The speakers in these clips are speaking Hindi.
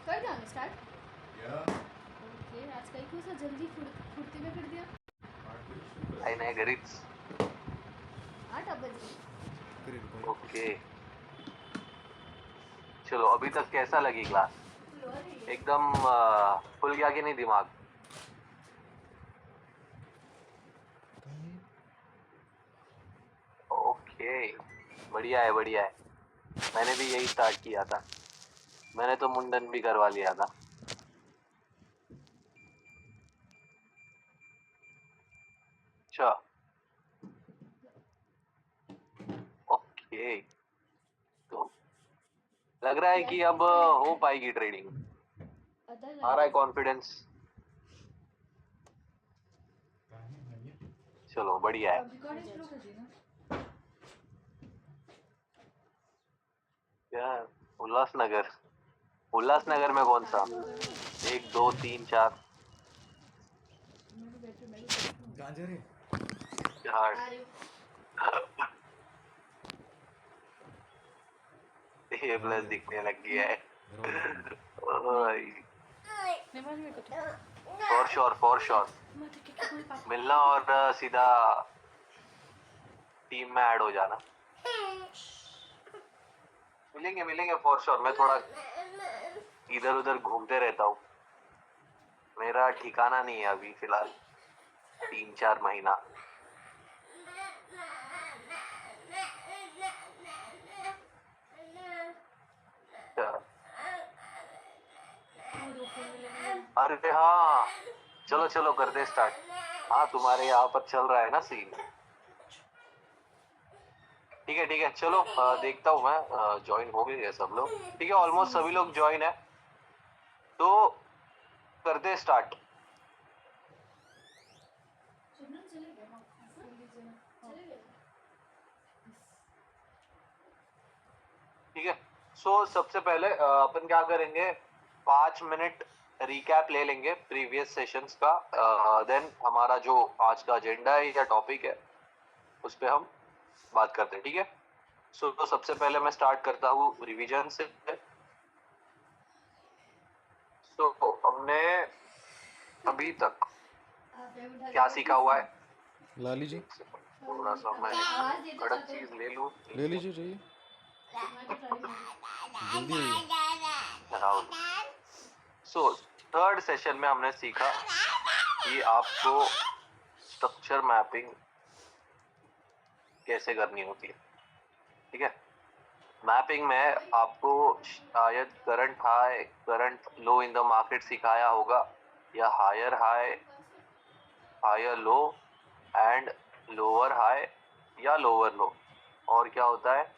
कर दिया हमने स्टार्ट या ओके आज काही क्यों सा जल्दी फुर्ती में कर दिया काही नाही घरीच 8 बजे ओके चलो अभी तक कैसा लगी क्लास एकदम खुल गया कि नहीं दिमाग ओके बढ़िया है मैंने भी यही स्टार्ट किया था मैंने तो मुंडन भी करवा लिया था अच्छा ओके तो लग रहा है कि अब हो पाएगी ट्रेडिंग आ रहा है कॉन्फिडेंस चलो बढ़िया है क्या उल्लासनगर में कौन सा 1 2 3 4 ये प्लस दिखने लग गया है फॉर श्योर मिलना और सीधा टीम में ऐड हो जाना मिलेंगे फॉर श्योर मैं थोड़ा इधर उधर घूमते रहता हूँ मेरा ठिकाना नहीं है अभी फिलहाल 3-4 महीना अरे हाँ चलो करते स्टार्ट हाँ तुम्हारे यहाँ पर चल रहा है ना सीन ठीक है चलो देखता हूँ मैं ज्वाइन हो गए सब लोग ठीक है ऑलमोस्ट सभी लोग ज्वाइन है तो करते स्टार्ट ठीक है सो सबसे पहले अपन क्या करेंगे 5 मिनट रिकैप ले लेंगे प्रीवियस सेशंस का देन हमारा जो आज का एजेंडा है या टॉपिक है उस पर हम बात करते हैं ठीक है सो तो सबसे पहले मैं स्टार्ट करता हूँ रिवीजन से सो हमने अभी तक क्या सीखा हुआ है लाली जी थोड़ा सा मैं कड़क चीज ले लूं ले लीजिए चाहिए जल्दी सो थर्ड सेशन में हमने सीखा कि आपको स्ट्रक्चर मैपिंग कैसे करनी होती है ठीक है मैपिंग में आपको शायद current high current low in the market सिखाया होगा या higher high higher low and lower high या लोअर लो और क्या होता है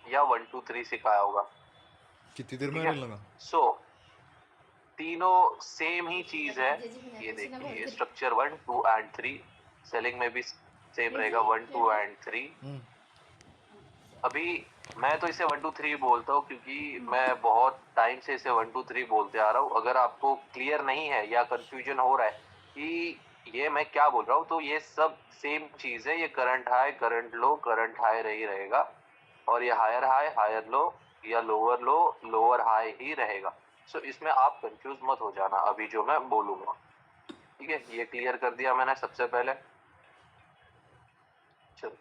या 1 2 3 सिखाया होगा कितनी देर में आने लगा सो तीनों सेम ही चीज है ये देखिए स्ट्रक्चर 1 2 एंड 3 सेलिंग में भी सेम रहेगा 1 2 एंड 3 अभी मैं तो इसे 1 2 3 बोलता हूँ क्योंकि मैं बहुत टाइम से इसे 1 2 3 बोलते आ रहा हूँ अगर आपको क्लियर नहीं है या कंफ्यूजन हो रहा है कि ये मैं क्या बोल रहा हूँ तो ये सब सेम चीज है ये करंट हाई करंट लो करंट हाई ही रहेगा और ये हायर हाई हायर लो या लोअर लो लोअर हाई ही रहेगा सो इसमें आप कंफ्यूज मत हो जाना अभी जो मैं बोलूंगा ठीक है ये क्लियर कर दिया मैंने सबसे पहले चलो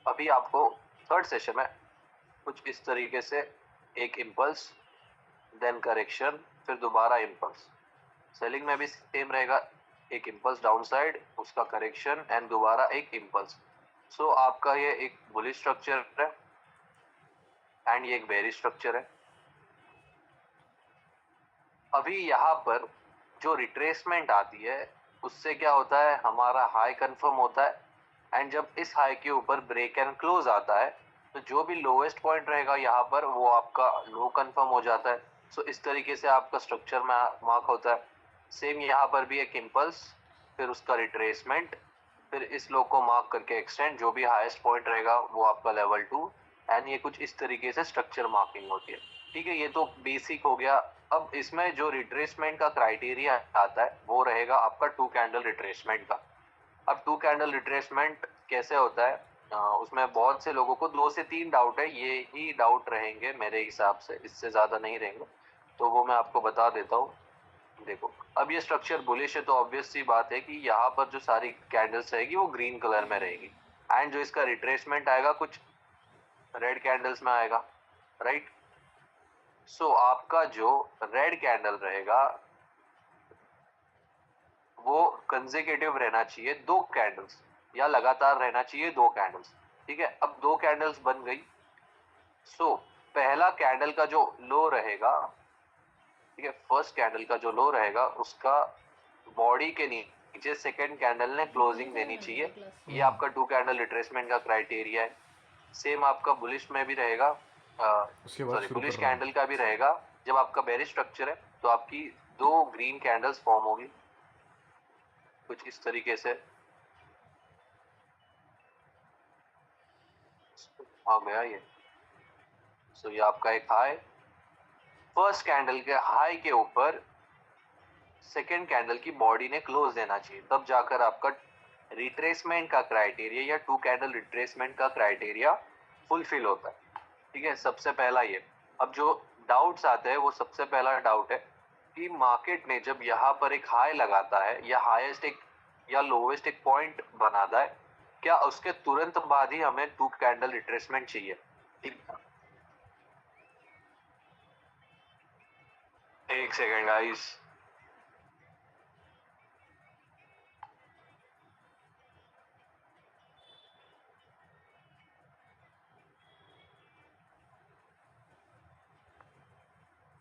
अभी आपको थर्ड सेशन में कुछ इस तरीके से एक इम्पल्स देन करेक्शन फिर दोबारा इम्पल्स सेलिंग में भी सेम रहेगा एक इम्पल्स डाउन साइड उसका करेक्शन एंड दोबारा एक इम्पल्स सो आपका ये एक बुलिश स्ट्रक्चर है एंड ये एक बेरिश स्ट्रक्चर है अभी यहाँ पर जो रिट्रेसमेंट आती है उससे क्या होता है हमारा हाई कंफर्म होता है एंड जब इस हाई के ऊपर ब्रेक एंड क्लोज आता है तो जो भी लोएस्ट पॉइंट रहेगा यहाँ पर वो आपका लो कंफर्म हो जाता है सो इस तरीके से आपका स्ट्रक्चर में मार्क होता है सेम यहाँ पर भी एक इम्पल्स फिर उसका रिट्रेसमेंट फिर इस लो को मार्क करके एक्सटेंड जो भी हाईएस्ट पॉइंट रहेगा वो आपका लेवल 2 एंड ये कुछ इस तरीके से स्ट्रक्चर मार्किंग होती है ठीक है ये तो बेसिक हो गया अब इसमें जो रिट्रेसमेंट का क्राइटेरिया आता है वो रहेगा आपका 2 कैंडल रिट्रेसमेंट का अब 2 कैंडल रिट्रेसमेंट कैसे होता है उसमें बहुत से लोगों को 2 से 3 डाउट है ये ही डाउट रहेंगे मेरे हिसाब से इससे ज्यादा नहीं रहेंगे तो वो मैं आपको बता देता हूँ। देखो, अब ये स्ट्रक्चर बुलिश है तो ऑब्वियस सी बात है कि यहाँ पर जो सारी कैंडल्स रहेगी वो ग्रीन कलर में रहेगी, एंड जो इसका रिट्रेसमेंट आएगा कुछ रेड कैंडल्स में आएगा, राइट। सो आपका जो रेड कैंडल रहेगा वो कंसेक्यूटिव रहना चाहिए, 2 कैंडल्स, या लगातार रहना चाहिए 2 कैंडल्स। ठीक है, अब 2 कैंडल्स बन गई। सो पहला कैंडल का जो लो रहेगा, ठीक है, फर्स्ट कैंडल का जो लो रहेगा उसका बॉडी के नीचे सेकंड कैंडल ने क्लोजिंग देनी चाहिए। ये आपका 2 कैंडल रिट्रेसमेंट का क्राइटेरिया है। सेम आपका बुलिश में भी रहेगा, उसके बाद शुरू बुलिश कर रहा हूँ। कैंडल का भी रहेगा। जब आपका बेरिश स्ट्रक्चर है तो आपकी 2 ग्रीन कैंडल्स फॉर्म होगी कुछ इस तरीके से। आ गया ये। सो ये आपका एक हाई, फर्स्ट कैंडल के हाई के ऊपर सेकेंड कैंडल की बॉडी ने क्लोज देना चाहिए, तब जाकर आपका रिट्रेसमेंट का क्राइटेरिया या 2 कैंडल रिट्रेसमेंट का क्राइटेरिया फुलफिल होता है। ठीक है, सबसे पहला ये। अब जो डाउट्स आते हैं वो सबसे पहला डाउट है कि मार्केट ने जब यहाँ पर एक हाई लगाता है या हाईएस्ट एक या लोवेस्ट एक पॉइंट बनाता है, क्या उसके तुरंत बाद ही हमें 2 कैंडल रिट्रेसमेंट चाहिए? एक सेकेंड गाइस।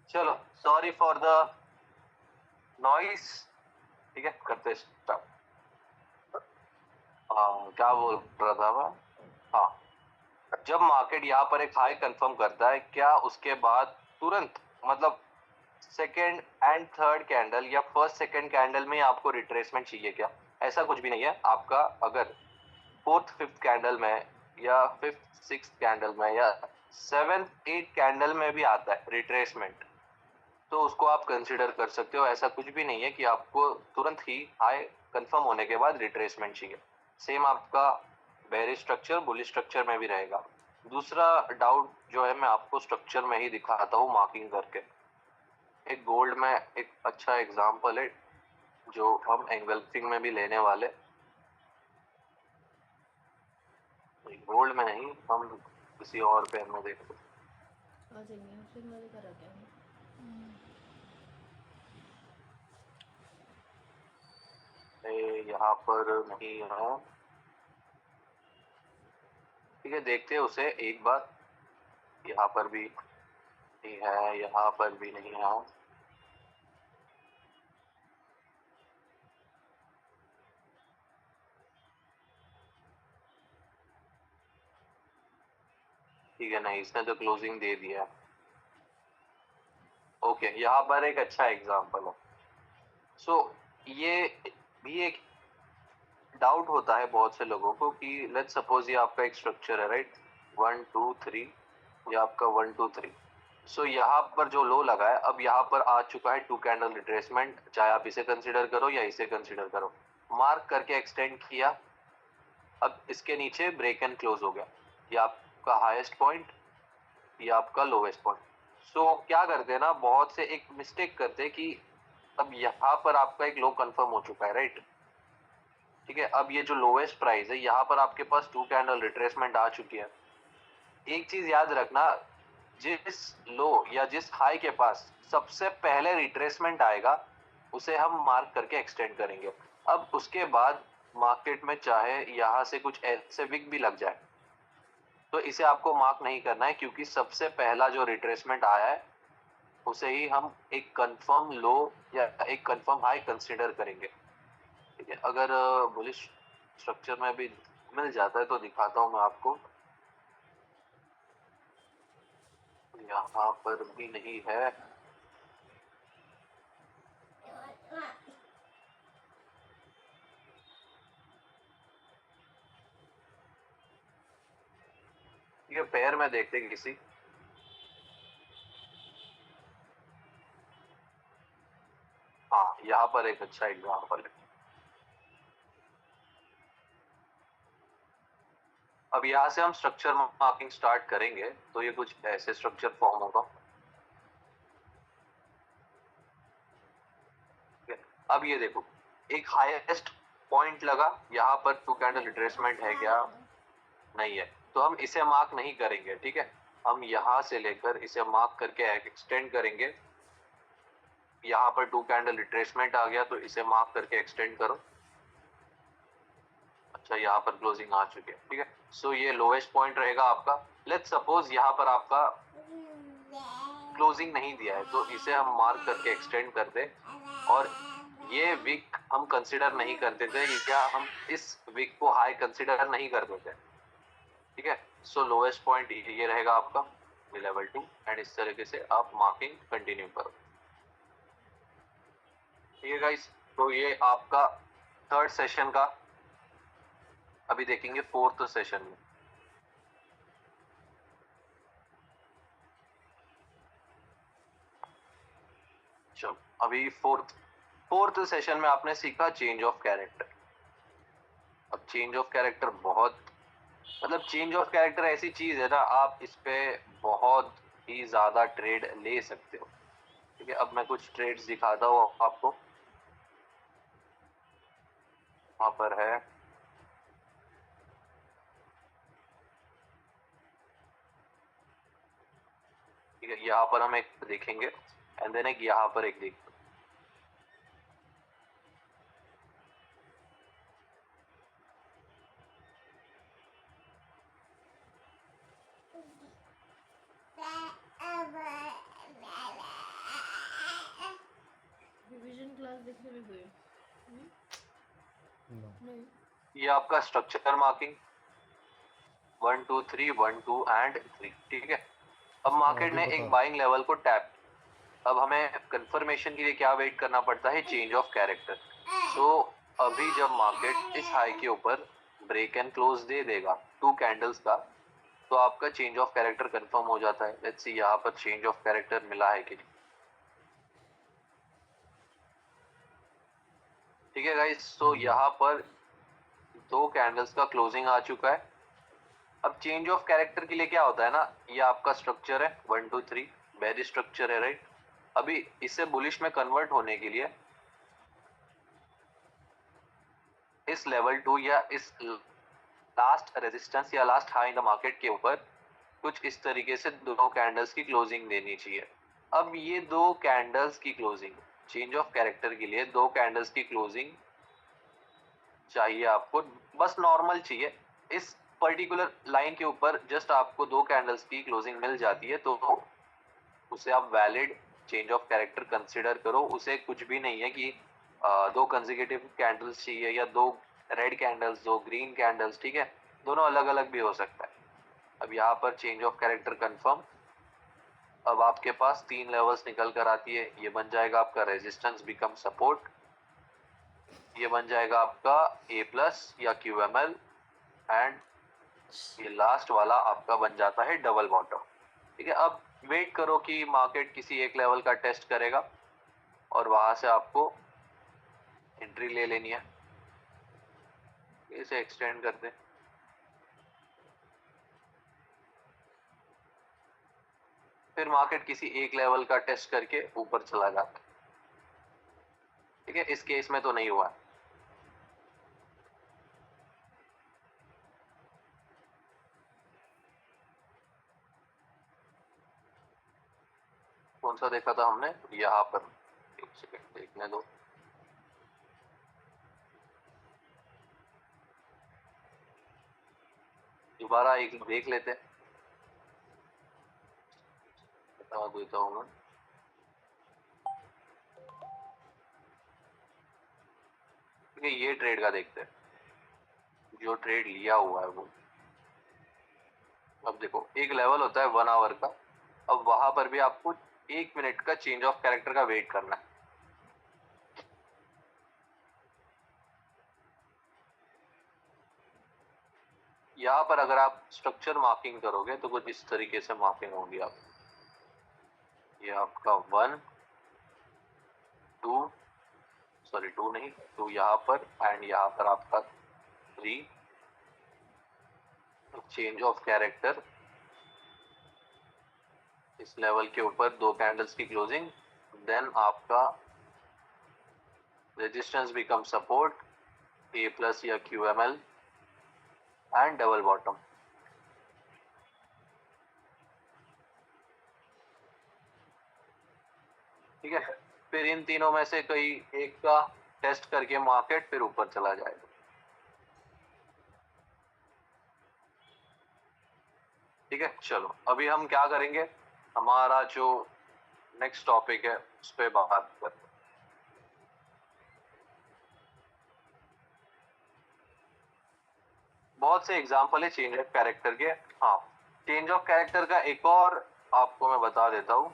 चलो, सॉरी फॉर द नॉइस। ठीक है, करते स्टार्ट। क्या बोल रहा था मैं? हाँ, जब मार्केट यहाँ पर एक हाई कंफर्म करता है, क्या उसके बाद तुरंत, मतलब सेकेंड एंड थर्ड कैंडल या फर्स्ट सेकेंड कैंडल में आपको रिट्रेसमेंट चाहिए क्या? ऐसा कुछ भी नहीं है। आपका अगर फोर्थ फिफ्थ कैंडल में या फिफ्थ सिक्स कैंडल में या सेवेंथ एट कैंडल में भी आता है रिट्रेसमेंट, तो उसको आप कंसिडर कर सकते हो। ऐसा कुछ भी नहीं है कि आपको तुरंत ही हाई कंफर्म होने के बाद रिट्रेसमेंट चाहिए। सेम आपका बेरिश स्ट्रक्चर बुलिश स्ट्रक्चर में भी रहेगा। दूसरा डाउट जो है मैं आपको स्ट्रक्चर में ही दिखाता हूँ मार्किंग करके। एक गोल्ड में एक अच्छा एग्जांपल है जो हम एंगल्फिंग में भी लेने वाले। गोल्ड में नहीं, हम किसी और पेन में देखते। आ जाइए फिर मैंने करा क्या है। यहाँ पर नहीं है। ठीक है, देखते हैं उसे एक बार। यहाँ पर भी नहीं है, यहाँ पर भी नहीं है। ठीक है, नहीं, इसने तो क्लोजिंग दे दिया। ओके, यहाँ पर एक अच्छा एग्जांपल है। सो ये भी एक डाउट होता है बहुत से लोगों को कि लेट्स सपोज ये आपका एक स्ट्रक्चर है, राइट, 1 2 3, ये आपका 1 2 3। सो यहाँ पर जो लो लगा है, अब यहाँ पर आ चुका है 2 कैंडल रिट्रेसमेंट, चाहे आप इसे कंसिडर करो या इसे कंसिडर करो। मार्क करके एक्सटेंड किया, अब इसके नीचे ब्रेक एंड क्लोज हो गया। ये आपका हाईएस्ट पॉइंट, ये आपका लोवेस्ट पॉइंट। सो क्या करते हैं ना, बहुत से एक मिस्टेक करते हैं कि अब यहाँ पर आपका एक लो कंफर्म हो चुका है, राइट। ठीक है, अब ये जो लोवेस्ट प्राइस है यहाँ पर आपके पास 2 कैंडल रिट्रेसमेंट आ चुकी है। एक चीज याद रखना, जिस लो या जिस हाई के पास सबसे पहले रिट्रेसमेंट आएगा उसे हम मार्क करके एक्सटेंड करेंगे। अब उसके बाद मार्केट में चाहे यहाँ से कुछ ऐसे विक भी लग जाए तो इसे आपको मार्क नहीं करना है, क्योंकि सबसे पहला जो रिट्रेसमेंट आया है उसे ही हम एक कंफर्म लो या एक कंफर्म हाई कंसीडर करेंगे। ठीक है, अगर बुलिश स्ट्रक्चर में भी मिल जाता है तो दिखाता हूँ मैं आपको। यहाँ पर भी नहीं है। ये पैर में देखते हैं किसी। हाँ, यहाँ पर एक अच्छा एग्जाम्पल है। अब यहाँ से हम स्ट्रक्चर मार्किंग स्टार्ट करेंगे तो ये कुछ ऐसे स्ट्रक्चर फॉर्म होगा। अब ये देखो एक हाईएस्ट पॉइंट लगा, यहाँ पर 2 कैंडल रिट्रेसमेंट है क्या? नहीं है, तो हम इसे मार्क नहीं करेंगे, ठीक है। हम यहाँ से लेकर इसे मार्क करके एक्सटेंड करेंगे। यहाँ पर 2 कैंडल रिट्रेसमेंट आ गया तो इसे मार्क करके एक्सटेंड करो। अच्छा, यहाँ पर क्लोजिंग आ चुकी है, ठीक है। सो ये लोएस्ट पॉइंट रहेगा आपका। लेट्स सपोज यहाँ पर आपका क्लोजिंग नहीं दिया है, तो इसे हम मार्क करके एक्सटेंड कर दे। और ये वीक हम कंसिडर नहीं करते थे, या हम इस वीक को हाई कंसिडर नहीं करते थे, ठीक है। सो लोएस्ट पॉइंट ये रहेगा आपका लेवल 2, एंड इस तरीके से आप मार्किंग कंटिन्यू करो, ठीक है गाइस। तो ये आपका थर्ड सेशन का, अभी देखेंगे फोर्थ सेशन में। चलो अभी फोर्थ सेशन में आपने सीखा चेंज ऑफ कैरेक्टर। अब चेंज ऑफ कैरेक्टर बहुत, मतलब चेंज ऑफ कैरेक्टर ऐसी चीज है ना, आप इस पे बहुत ही ज्यादा ट्रेड ले सकते हो, ठीक है। अब मैं कुछ ट्रेड्स दिखाता हूँ आपको। वहां पर है, ठीक है। यहाँ पर हम एक देखेंगे एंड देन एक यहाँ पर एक देखेंगे। रिवीजन क्लास देखने में गए? नहीं। ये आपका स्ट्रक्चर मार्किंग 1 2 3 1 2 एंड 3, ठीक है। अब मार्केट ने एक बाइंग लेवल को टैप, अब हमें कंफर्मेशन के लिए क्या वेट करना पड़ता है? Change of character. सो अभी जब मार्केट इस हाई के ऊपर ब्रेक एंड क्लोज दे देगा 2 कैंडल्स का, तो आपका चेंज ऑफ कैरेक्टर कंफर्म हो जाता है। लेट्स सी यहाँ पर चेंज ऑफ कैरेक्टर मिला है कि नहीं, ठीक है गाइस। सो यहाँ पर 2 कैंडल्स का क्लोजिंग आ चुका है। अब चेंज ऑफ कैरेक्टर के लिए क्या होता है ना, ये आपका स्ट्रक्चर है 1 2 3, बेरिश स्ट्रक्चर है, राइट। अभी इसे बुलिश में कन्वर्ट होने के लिए इस लेवल 2 या इस लास्ट रेजिस्टेंस या last high in the market के ऊपर कुछ इस तरीके से 2 कैंडल्स की क्लोजिंग देनी चाहिए। अब ये 2 कैंडल्स की क्लोजिंग चेंज ऑफ कैरेक्टर के लिए 2 कैंडल्स की क्लोजिंग चाहिए आपको, बस नॉर्मल चाहिए। इस पर्टिकुलर लाइन के ऊपर जस्ट आपको 2 कैंडल्स की क्लोजिंग मिल जाती है तो उसे आप valid change of character consider करो। उसे कुछ भी नहीं है कि 2 कंसेक्यूटिव कैंडल्स चाहिए या 2 रेड कैंडल्स, 2 ग्रीन कैंडल्स, ठीक है। दोनों अलग अलग भी हो सकता है। अब यहाँ पर चेंज ऑफ कैरेक्टर कंफर्म। अब आपके पास 3 लेवल्स निकल कर आती है। ये बन जाएगा आपका रेजिस्टेंस बिकम सपोर्ट, ये बन जाएगा आपका ए प्लस या QML, एंड ये लास्ट वाला आपका बन जाता है डबल बॉटम, ठीक है। अब वेट करो कि मार्केट किसी एक लेवल का टेस्ट करेगा और वहां से आपको एंट्री ले लेनी है। इसे एक्सटेंड कर दें, फिर मार्केट किसी एक लेवल का टेस्ट करके ऊपर चला जाता है, ठीक है। इस केस में तो नहीं हुआ। कौन सा देखा था हमने? यहाँ पर, एक सेकंड देखने दो। दोबारा एक देख लेते हैं, बता देता हूँ मैं। ठीक है, ये ट्रेड का देखते हैं, जो ट्रेड लिया हुआ है वो। अब देखो एक लेवल होता है 1 आवर का, अब वहां पर भी आपको 1 मिनट का चेंज ऑफ कैरेक्टर का वेट करना है। यहाँ पर अगर आप स्ट्रक्चर मार्किंग करोगे तो कुछ इस तरीके से मार्किंग होगी। आप ये आपका 1 2, सॉरी 2 नहीं, 2 यहाँ पर एंड यहाँ पर आपका 3 चेंज ऑफ कैरेक्टर, इस लेवल के ऊपर 2 कैंडल्स की क्लोजिंग, देन आपका resistance becomes support, A plus या QML and double bottom. ठीक है, फिर इन तीनों में से कोई एक का टेस्ट करके मार्केट फिर ऊपर चला जाएगा। ठीक है, चलो अभी हम क्या करेंगे, हमारा जो नेक्स्ट टॉपिक है उस पर बात करते हैं। बहुत से एग्जाम्पल है चेंज ऑफ कैरेक्टर के। हाँ, चेंज ऑफ कैरेक्टर का एक और आपको मैं बता देता हूँ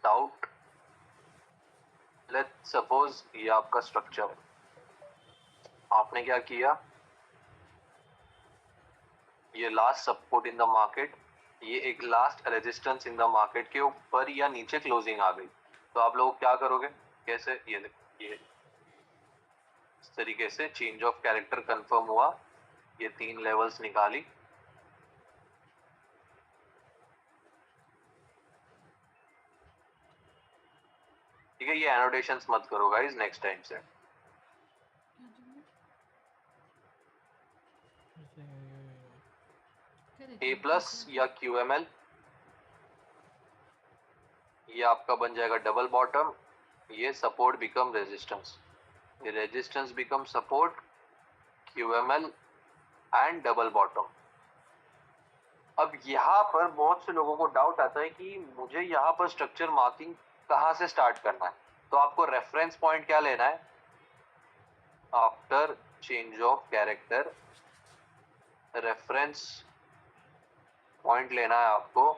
डाउट। लेट्स सपोज ये आपका स्ट्रक्चर है, आपने क्या किया, ये last support in the market, ये एक last resistance in the market के ऊपर या नीचे क्लोजिंग आ गई, तो आप लोग क्या करोगे, कैसे, ये इस तरीके से चेंज ऑफ कैरेक्टर कंफर्म हुआ, ये 3 लेवल्स निकाली, ठीक है। ये एनोटेशंस मत करो गाइस नेक्स्ट टाइम से। A प्लस या QML, ये आपका बन जाएगा डबल बॉटम, ये सपोर्ट बिकम रेजिस्टेंस, ये resistance become support, QML and double bottom. अब यहाँ पर बहुत से लोगों को डाउट आता है कि मुझे यहाँ पर स्ट्रक्चर मार्किंग कहाँ से स्टार्ट करना है, तो आपको रेफरेंस पॉइंट क्या लेना है, after change of character reference point लेना है आपको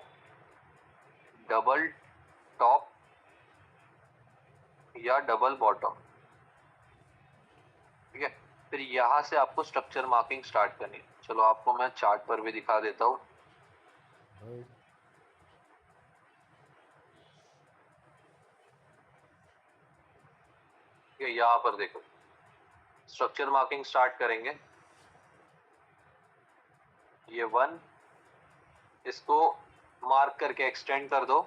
डबल टॉप या डबल बॉटम। ठीक है, फिर यहाँ से आपको स्ट्रक्चर मार्किंग स्टार्ट करनी है। चलो आपको मैं चार्ट पर भी दिखा देता हूँ। यहाँ पर देखो, स्ट्रक्चर मार्किंग स्टार्ट करेंगे, ये 1, इसको मार्क करके एक्सटेंड कर दो।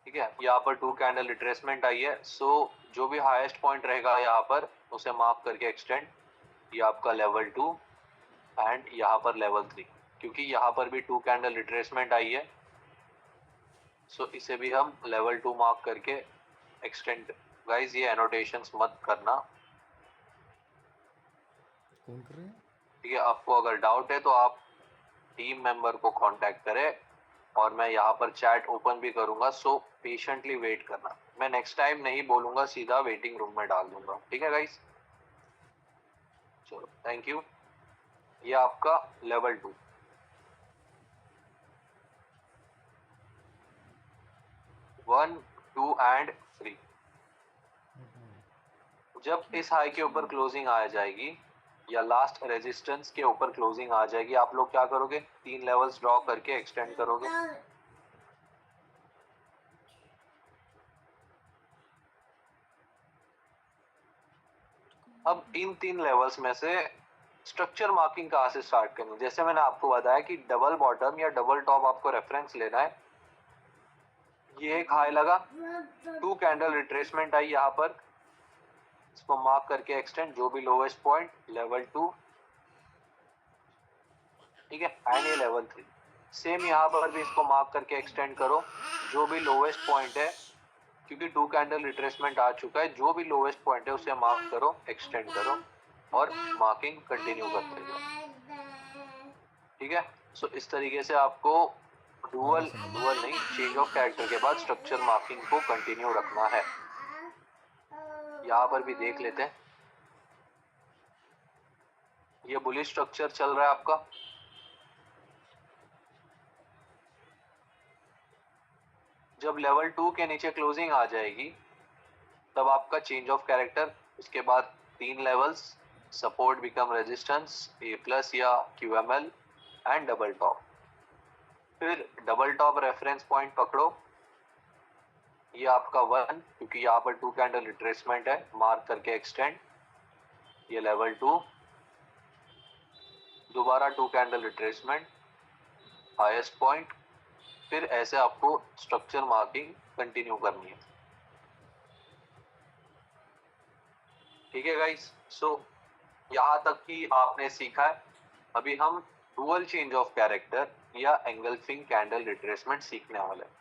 ठीक है, यहाँ पर 2 कैंडल रिट्रेसमेंट आई है, सो जो भी हाईएस्ट पॉइंट रहेगा यहाँ पर उसे मार्क करके एक्सटेंड, ये आपका लेवल 2 एंड यहाँ पर लेवल 3, क्योंकि यहाँ पर भी 2 कैंडल रिट्रेसमेंट आई है, सो इसे भी हम लेवल 2 मार्क करके एक्सटेंड। गाइस ये एनोटेशंस मत करना, कौन कर रहे हैं? ठीक है। आपको अगर डाउट है तो आप टीम मेंबर को कांटेक्ट करें, और मैं यहाँ पर चैट ओपन भी करूंगा, सो पेशेंटली वेट करना। मैं नेक्स्ट टाइम नहीं बोलूंगा, सीधा वेटिंग रूम में डाल दूंगा, ठीक है गाइस। चलो थैंक यू। ये आपका लेवल 2, 1, 2 एंड 3। जब इस हाई के ऊपर क्लोजिंग आ जाएगी या लास्ट रेजिस्टेंस के ऊपर क्लोजिंग आ जाएगी, आप लोग क्या करोगे, 3 लेवल्स ड्रॉ करके एक्सटेंड करोगे। अब इन 3 लेवल्स में से स्ट्रक्चर मार्किंग कहाँ से स्टार्ट करनी, जैसे मैंने आपको बताया कि डबल बॉटम या डबल टॉप आपको रेफरेंस लेना है। ये एक हाई लगा, 2 कैंडल रिट्रेसमेंट आई यहाँ पर, इसको मार्क करके एक्सटेंड, जो भी लोवेस्ट पॉइंट लेवल 2, ठीक है, एंड ये लेवल 3। सेम यहाँ पर भी इसको मार्क करके एक्सटेंड करो, जो भी लोवेस्ट पॉइंट है, क्योंकि 2 कैंडल रिट्रेसमेंट आ चुका है, जो भी लोवेस्ट पॉइंट है उसे मार्क करो, एक्सटेंड करो और मार्किंग कंटिन्यू करते जाओ। ठीक है, सो इस तरीके से आपको डुअल नहीं, चेंज ऑफ कैरेक्टर के बाद स्ट्रक्चर मार्किंग को कंटिन्यू रखना है। यहाँ पर भी देख लेते हैं, ये बुलिश स्ट्रक्चर चल रहा है आपका। जब लेवल 2 के नीचे क्लोजिंग आ जाएगी तब आपका चेंज ऑफ कैरेक्टर, उसके बाद 3 लेवल्स, सपोर्ट बिकम रेजिस्टेंस, ए प्लस या QML एंड डबल टॉप। फिर डबल टॉप रेफरेंस पॉइंट पकड़ो, ये आपका 1, क्योंकि यहाँ पर 2 कैंडल रिट्रेसमेंट है, मार्क करके एक्सटेंड, ये लेवल 2, दोबारा 2 कैंडल रिट्रेसमेंट, हाईएस्ट पॉइंट, फिर ऐसे आपको स्ट्रक्चर मार्किंग कंटिन्यू करनी है। ठीक है गाइस, सो यहाँ तक कि आपने सीखा है। अभी हम डुअल चेंज ऑफ कैरेक्टर या एंगल्फिंग कैंडल रिट्रेसमेंट सीखने वाले हैं।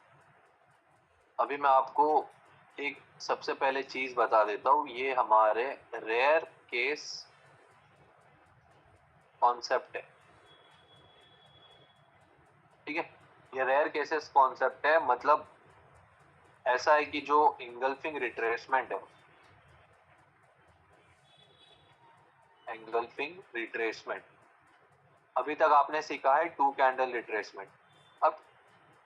अभी मैं आपको एक सबसे पहले चीज बता देता हूँ, ये हमारे रेयर केस कॉन्सेप्ट है। ठीक है, ये रेयर केसेस कॉन्सेप्ट है, मतलब ऐसा है कि जो एंगल्फिंग रिट्रेसमेंट है, एंगल्फिंग रिट्रेसमेंट अभी तक आपने सीखा है टू कैंडल रिट्रेसमेंट। अब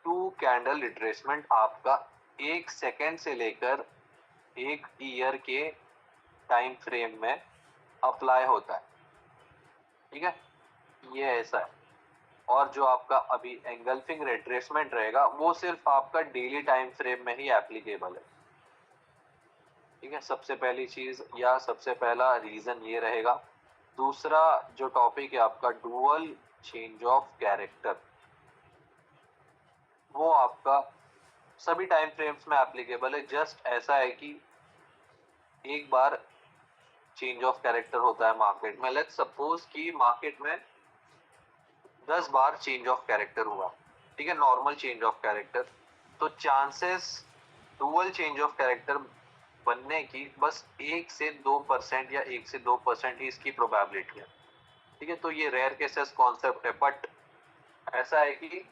टू कैंडल रिट्रेसमेंट आपका 1 सेकेंड से लेकर 1 ईयर के टाइम फ्रेम में अप्लाई होता है। ठीक है, ये ऐसा है। और जो आपका अभी एंगल्फिंग रिट्रेसमेंट रहेगा वो सिर्फ आपका डेली टाइम फ्रेम में ही एप्लीकेबल है। ठीक है, सबसे पहली चीज या सबसे पहला रीजन ये रहेगा। दूसरा जो टॉपिक है आपका डुअल चेंज ऑफ कैरेक्टर, वो आपका सभी टाइम फ्रेम्स में एप्लीकेबल है। जस्ट ऐसा है कि एक बार चेंज ऑफ कैरेक्टर होता है मार्केट में, लेट्स सपोज कि मार्केट में 10 बार चेंज ऑफ कैरेक्टर हुआ, ठीक है, नॉर्मल चेंज ऑफ कैरेक्टर, तो chances dual change of character बनने की बस 1 से 2% या 1 से 2% ही इसकी प्रोबेबिलिटी है। ठीक है, तो ये रेयर केसेस कॉन्सेप्ट है, बट ऐसा है कि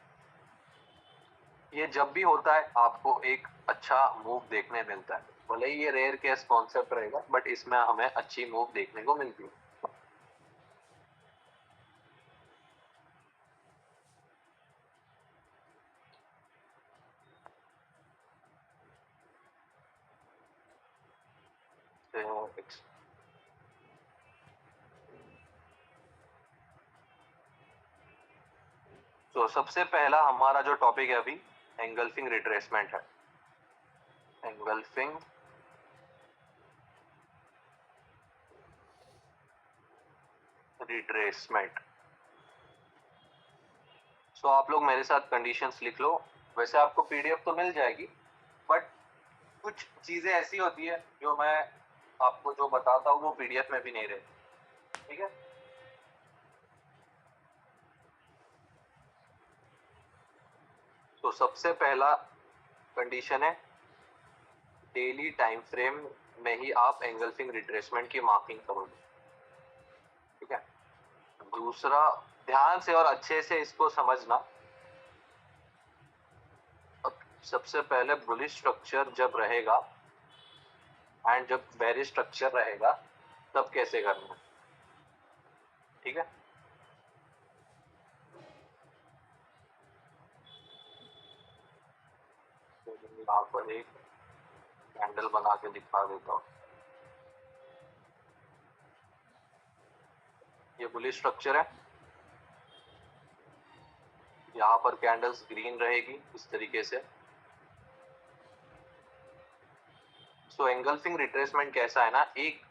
ये जब भी होता है आपको एक अच्छा मूव देखने मिलता है। भले ही ये रेयर केस कॉन्सेप्ट रहेगा, बट इसमें हमें अच्छी मूव देखने को मिलती है। तो सबसे पहला हमारा जो टॉपिक है अभी एंगल्फिंग रिट्रेसमेंट है। Engulfing retracement. सो आप लोग मेरे साथ कंडीशंस लिख लो। वैसे आपको पीडीएफ तो मिल जाएगी, बट कुछ चीजें ऐसी होती है जो मैं आपको जो बताता हूँ वो पीडीएफ में भी नहीं रहती। ठीक है, तो सबसे पहला कंडीशन है डेली टाइम फ्रेम में ही आप एंगल्फिंग रिट्रेसमेंट की मार्किंग करोगे। ठीक है, दूसरा ध्यान से और अच्छे से इसको समझना। अब सबसे पहले बुलिश स्ट्रक्चर जब रहेगा एंड जब बेरिश स्ट्रक्चर रहेगा तब कैसे करना है। ठीक है, तो यहाँ पर एक कैंडल बना के दिखा देता हूँ। ये बुलिश स्ट्रक्चर है, यहाँ पर कैंडल्स ग्रीन रहेगी इस तरीके से। सो एंगल्फिंग रिट्रेसमेंट कैसा है ना, एक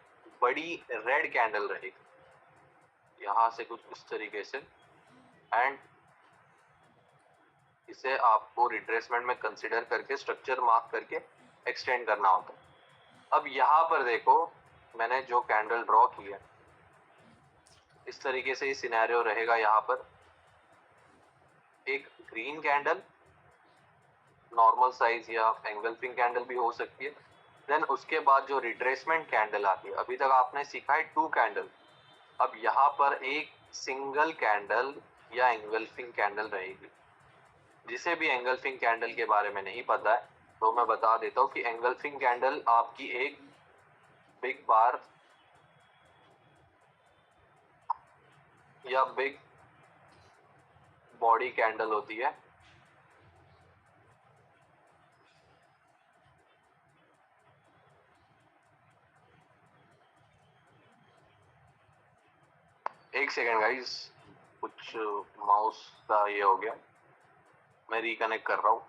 बड़ी रेड कैंडल रहेगी यहाँ से कुछ इस तरीके से, एंड इसे आपको रिट्रेसमेंट में कंसीडर करके स्ट्रक्चर मार्क करके एक्सटेंड करना होता है। अब यहाँ पर देखो, मैंने जो कैंडल ड्रॉ की है इस तरीके से ये सिनेरियो रहेगा। यहाँ पर एक ग्रीन कैंडल, नॉर्मल साइज या एंगल्फिंग कैंडल भी हो सकती है। देन उसके बाद जो रिट्रेसमेंट कैंडल आती है, अभी तक आपने सीखा है टू कैंडल, अब यहाँ पर एक सिंगल कैंडल या एंगल्फिंग कैंडल रहेगी। जिसे भी एंगल्फिंग कैंडल के बारे में नहीं पता है तो मैं बता देता हूँ कि एंगल्फिंग कैंडल आपकी एक बिग बार या बिग बॉडी कैंडल होती है। एक सेकेंड गाइस, कुछ माउस का ये हो गया, मैं रिकनेक्ट कर रहा हूँ।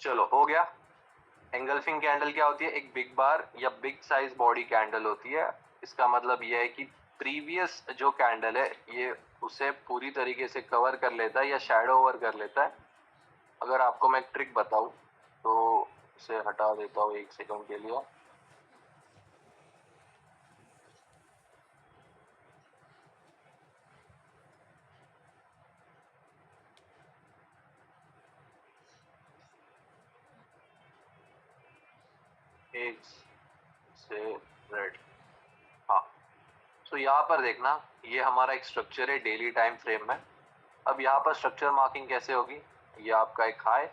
चलो हो गया। एंगल्फिंग कैंडल क्या होती है? एक बिग बार या बिग साइज बॉडी कैंडल होती है। इसका मतलब यह है कि प्रीवियस जो कैंडल है ये उसे पूरी तरीके से कवर कर लेता है या शैडो ओवर कर लेता है। अगर आपको मैं एक ट्रिक बताऊं तो इसे हटा देता हूँ 1 सेकंड के लिए। एक से रेड, हाँ। तो यहाँ पर देखना, ये हमारा एक स्ट्रक्चर है डेली टाइम फ्रेम में। अब यहाँ पर स्ट्रक्चर मार्किंग कैसे होगी? ये आपका एक हाई।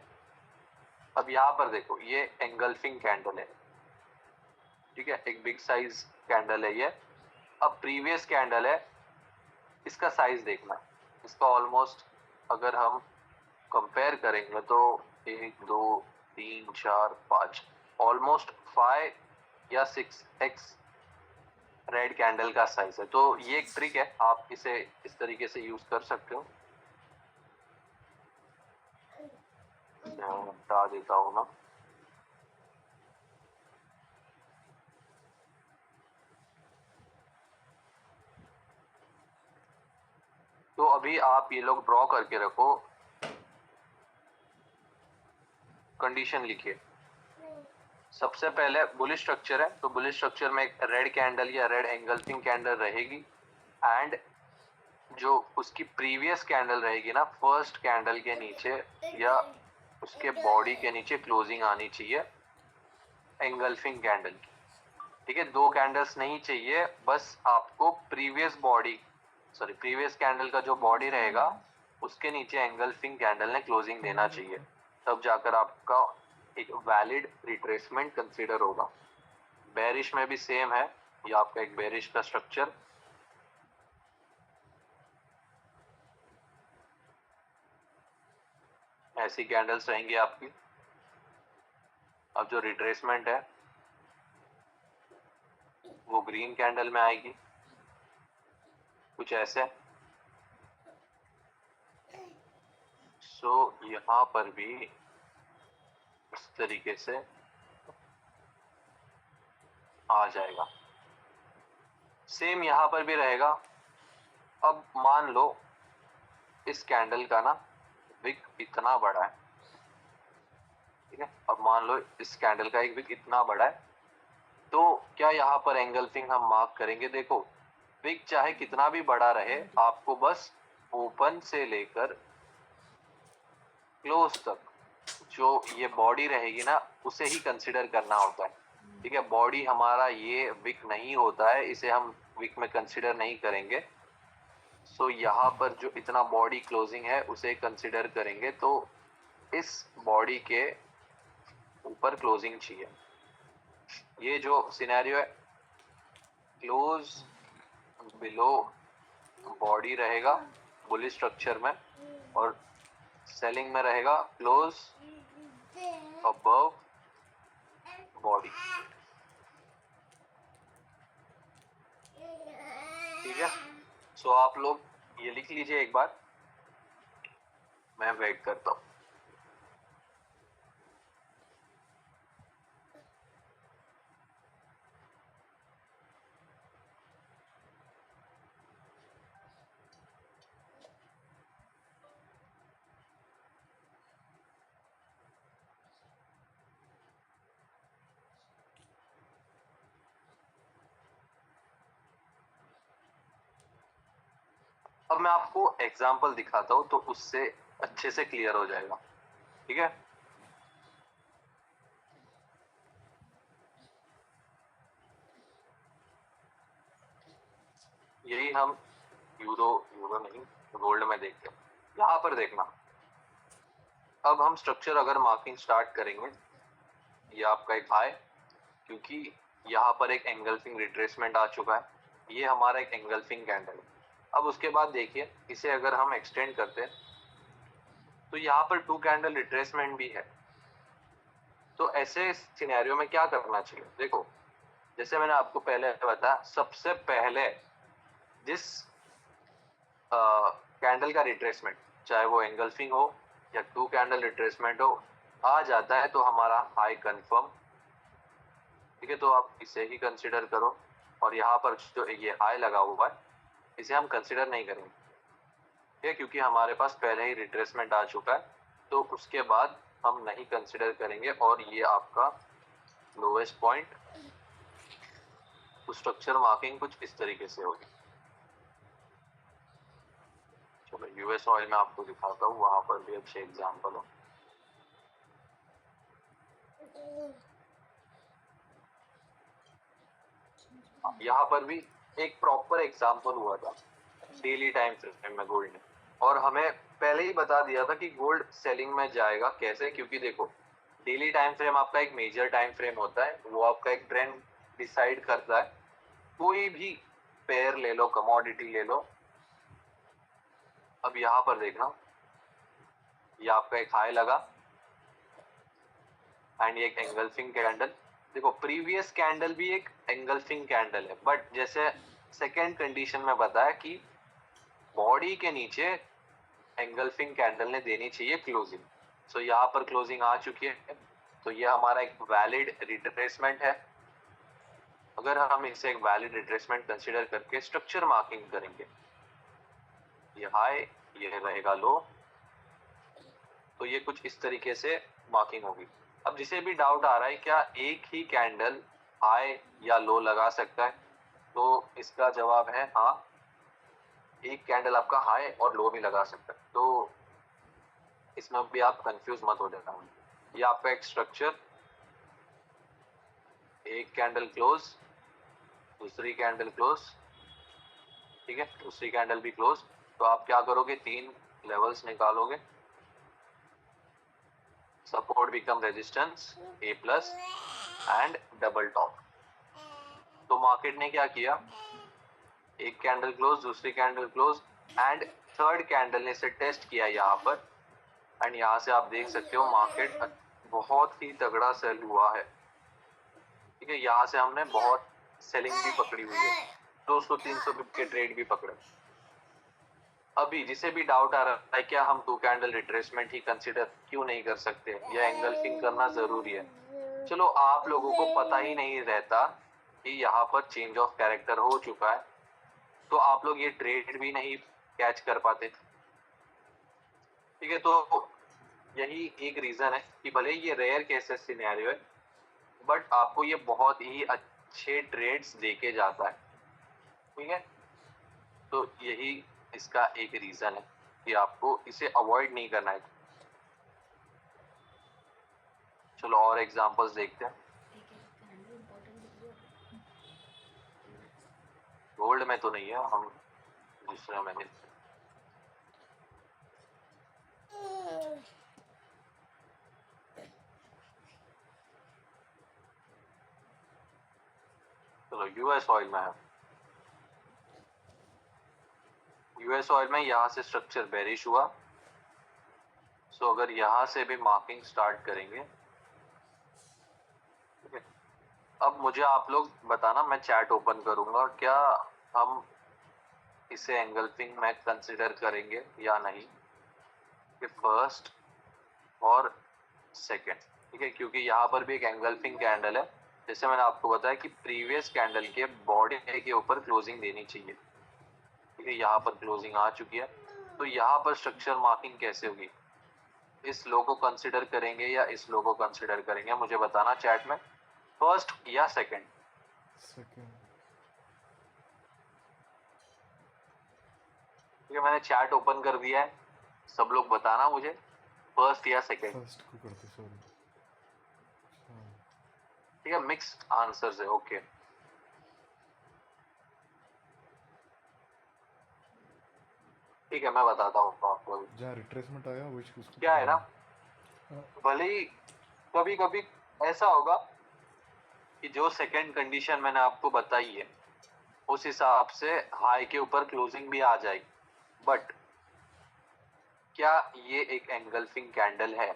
अब यहाँ पर देखो, ये एंगल्फिंग कैंडल है, ठीक है, एक बिग साइज कैंडल है ये। अब प्रीवियस कैंडल है, इसका साइज देखना, इसका ऑलमोस्ट अगर हम कंपेयर करेंगे तो 1 2 3 4 5 ऑलमोस्ट 5 या 6x रेड कैंडल का साइज है। तो ये एक ट्रिक है, आप इसे इस तरीके से यूज कर सकते हो। बता देता हूँ ना। तो अभी आप ये लोग ड्रॉ करके रखो, कंडीशन लिखिए। सबसे पहले बुलिश स्ट्रक्चर है, तो बुलिश स्ट्रक्चर में एक रेड कैंडल या रेड एंगल्फिंग कैंडल रहेगी एंड जो उसकी प्रीवियस कैंडल रहेगी ना, फर्स्ट कैंडल के नीचे या उसके बॉडी के नीचे क्लोजिंग आनी चाहिए एंगल्फिंग कैंडल की, ठीक है। 2 कैंडल्स नहीं चाहिए, बस आपको प्रीवियस कैंडल का जो बॉडी रहेगा उसके नीचे एंगल्फिंग कैंडल ने क्लोजिंग देना चाहिए, तब जाकर आपका एक वैलिड रिट्रेसमेंट कंसीडर होगा। बेरिश में भी सेम है, ये आपका एक बेरिश का स्ट्रक्चर। ऐसी कैंडल्स रहेंगी आपकी। अब जो रिट्रेसमेंट है वो ग्रीन कैंडल में आएगी, कुछ ऐसे। सो यहाँ पर भी इस तरीके से आ जाएगा, सेम यहाँ पर भी रहेगा। अब मान लो इस कैंडल का ना विक इतना बड़ा है, ठीक है। अब मान लो इस कैंडल का एक विक इतना बड़ा है, तो क्या यहाँ पर एंगल्फिंग हम मार्क करेंगे? देखो, विक चाहे कितना भी बड़ा रहे, आपको बस ओपन से लेकर क्लोज तक जो ये बॉडी रहेगी ना उसे ही कंसिडर करना होता है, ठीक है। बॉडी हमारा ये विक नहीं होता है, इसे हम विक में कंसिडर नहीं करेंगे। सो यहाँ पर जो इतना बॉडी क्लोजिंग है उसे कंसिडर करेंगे, तो इस बॉडी के ऊपर क्लोजिंग चाहिए। ये जो सिनेरियो है, क्लोज बिलो बॉडी रहेगा बुलिश स्ट्रक्चर में, और सेलिंग में रहेगा क्लोज अबव बॉडी, ठीक है। सो आप लोग ये लिख लीजिए एक बार, मैं वेट करता हूँ। अब मैं आपको एग्जांपल दिखाता हूँ तो उससे अच्छे से क्लियर हो जाएगा, ठीक है। यही हम यूरो नहीं गोल्ड में देखते हैं। यहाँ पर देखना, अब हम स्ट्रक्चर अगर मार्किंग स्टार्ट करेंगे, ये आपका एक हाई, क्योंकि यहाँ पर एक एंगल्फिंग रिट्रेसमेंट आ चुका है, ये हमारा एक एंगल्फिंग कैंडल है। अब उसके बाद देखिए, इसे अगर हम एक्सटेंड करते हैं तो यहाँ पर 2 कैंडल रिट्रेसमेंट भी है। तो ऐसे सिनेरियो में क्या करना चाहिए? देखो, जैसे मैंने आपको पहले बताया, सबसे पहले जिस कैंडल का रिट्रेसमेंट, चाहे वो एंगल्फिंग हो या 2 कैंडल रिट्रेसमेंट हो, आ जाता है तो हमारा हाई कंफर्म, ठीक है, तो आप इसे ही कंसिडर करो। और यहाँ पर जो ये हाई लगा हुआ है इसे हम कंसिडर नहीं करेंगे, ठीक है, क्योंकि हमारे पास पहले ही रिट्रेसमेंट आ चुका है, तो उसके बाद हम नहीं कंसिडर करेंगे। और ये आपका लोएस्ट पॉइंट। तो स्ट्रक्चर मार्किंग कुछ इस तरीके से होगी। चलो यूएस ऑयल में आपको दिखाता हूँ, वहां पर भी अच्छे एग्जाम्पल हो। यहाँ पर भी एक प्रॉपर एग्जाम्पल हुआ था डेली टाइम फ्रेम में गोल्ड ने, और हमें पहले ही बता दिया था कि गोल्ड सेलिंग में जाएगा कैसे, क्योंकि देखो डेली टाइम फ्रेम आपका एक मेजर टाइम फ्रेम होता है, वो आपका एक ट्रेंड डिसाइड करता है। कोई भी पेयर ले लो, कमोडिटी ले लो, अब यहाँ पर देखना, ये आपका एक हाई लगा एंड ये एक एंगल्फिंग कैंडल। देखो प्रीवियस कैंडल भी एक एंगल्फिंग कैंडल है, बट जैसे सेकेंड कंडीशन में बताया कि बॉडी के नीचे एंगल्फिंग कैंडल ने देनी चाहिए क्लोजिंग। सो यहाँ पर क्लोजिंग आ चुकी है, तो ये हमारा एक वैलिड रिट्रेसमेंट है। अगर हम इसे एक वैलिड रिट्रेसमेंट कंसीडर करके स्ट्रक्चर मार्किंग करेंगे, ये हाई, ये रहेगा लो, तो ये कुछ इस तरीके से मार्किंग होगी। अब जिसे भी डाउट आ रहा है क्या एक ही कैंडल हाई या लो लगा सकता है, तो इसका जवाब है हाँ, एक कैंडल आपका हाई और लो भी लगा सकता है। तो इसमें भी आप कंफ्यूज मत हो जाना। ये आपका एक स्ट्रक्चर, एक कैंडल क्लोज, दूसरी कैंडल क्लोज, ठीक है, दूसरी कैंडल भी क्लोज। तो आप क्या करोगे, 3 लेवल्स निकालोगे, support become resistance, A plus and double top. तो मार्केट ने क्या किया, एक कैंडल क्लोज, दूसरी candle close and third candle ने इसे टेस्ट किया यहाँ पर, एंड यहाँ से आप देख सकते हो मार्केट बहुत ही तगड़ा सेल हुआ है, ठीक है। यहाँ से हमने बहुत सेलिंग भी पकड़ी हुई है, 200-300 पिप के ट्रेड भी पकड़े। अभी जिसे भी डाउट आ रहा है क्या हम 2 कैंडल रिट्रेसमेंट ही कंसीडर क्यों नहीं कर सकते, या एंगल्फिंग करना जरूरी है। चलो आप लोगों को पता ही नहीं रहता कि यहाँ पर चेंज ऑफ कैरेक्टर हो चुका है, तो आप लोग ये ट्रेड भी नहीं कैच कर पाते, ठीक है। तो यही एक रीजन है कि भले ये रेयर केसेस सिनेरियो है, बट आपको ये बहुत ही अच्छे ट्रेड्स देके जाता है, ठीक है। तो यही इसका एक रीजन है कि आपको इसे अवॉइड नहीं करना है। चलो और एग्जांपल्स देखते हैं। गोल्ड में तो नहीं है, हम दूसरे में देखते हैं। चलो यूएस ऑयल में है। यूएस ऑयल में यहाँ से स्ट्रक्चर बेरिश हुआ, सो अगर यहाँ से भी मार्किंग स्टार्ट करेंगे, ठीक है। अब मुझे आप लोग बताना, मैं चैट ओपन करूंगा, क्या हम इसे एंगल्फिंग में कंसिडर करेंगे या नहीं, कि फर्स्ट और सेकंड, ठीक है, क्योंकि यहाँ पर भी एक एंगल्फिंग कैंडल है। जैसे मैंने आपको बताया कि प्रीवियस कैंडल के बॉडी के ऊपर क्लोजिंग देनी चाहिए, ठीक है। यहाँ पर क्लोजिंग आ चुकी है, तो यहाँ पर स्ट्रक्चर मार्किंग कैसे होगी, इस लो को कंसिडर करेंगे या इस लो को कंसिडर करेंगे, मुझे बताना चैट में, फर्स्ट या सेकंड। ठीक है, मैंने चैट ओपन कर दिया है, सब लोग बताना मुझे फर्स्ट या सेकंड। फर्स्ट को करते, सॉरी। ठीक है, मिक्स्ड आंसर्स है, ओके। ठीक है, मैं बताता हूँ आपको। जहाँ रिट्रेसमेंट आया वो उसको क्या है ना, भले ही कभी कभी ऐसा होगा कि जो सेकंड कंडीशन मैंने आपको बताई है उस हिसाब से हाई के ऊपर क्लोजिंग भी आ जाएगी, बट क्या ये एक एंगल्फिंग कैंडल है,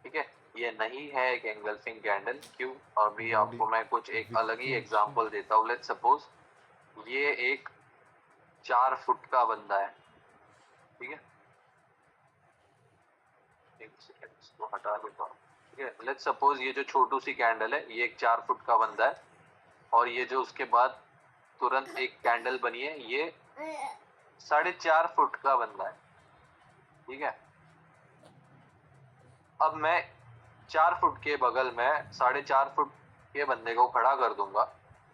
ठीक है, ये नहीं है एक एंगल्फिंग कैंडल। क्यों, अभी आपको मैं कुछ एक अलग ही एग्जांपल देता हूँ। लेट्स सपोज ये एक 4 फुट का बंदा है, ठीक है, एक सेकंड इसको हटा देता हूँ। ठीक है, लेट्स सपोज ये जो छोटू सी कैंडल है ये एक 4 फुट का बंदा है, और ये जो उसके बाद तुरंत एक कैंडल बनी है ये 4.5 फुट का बंदा है। ठीक है, अब मैं 4 फुट के बगल में 4.5 फुट के बंदे को खड़ा कर दूंगा,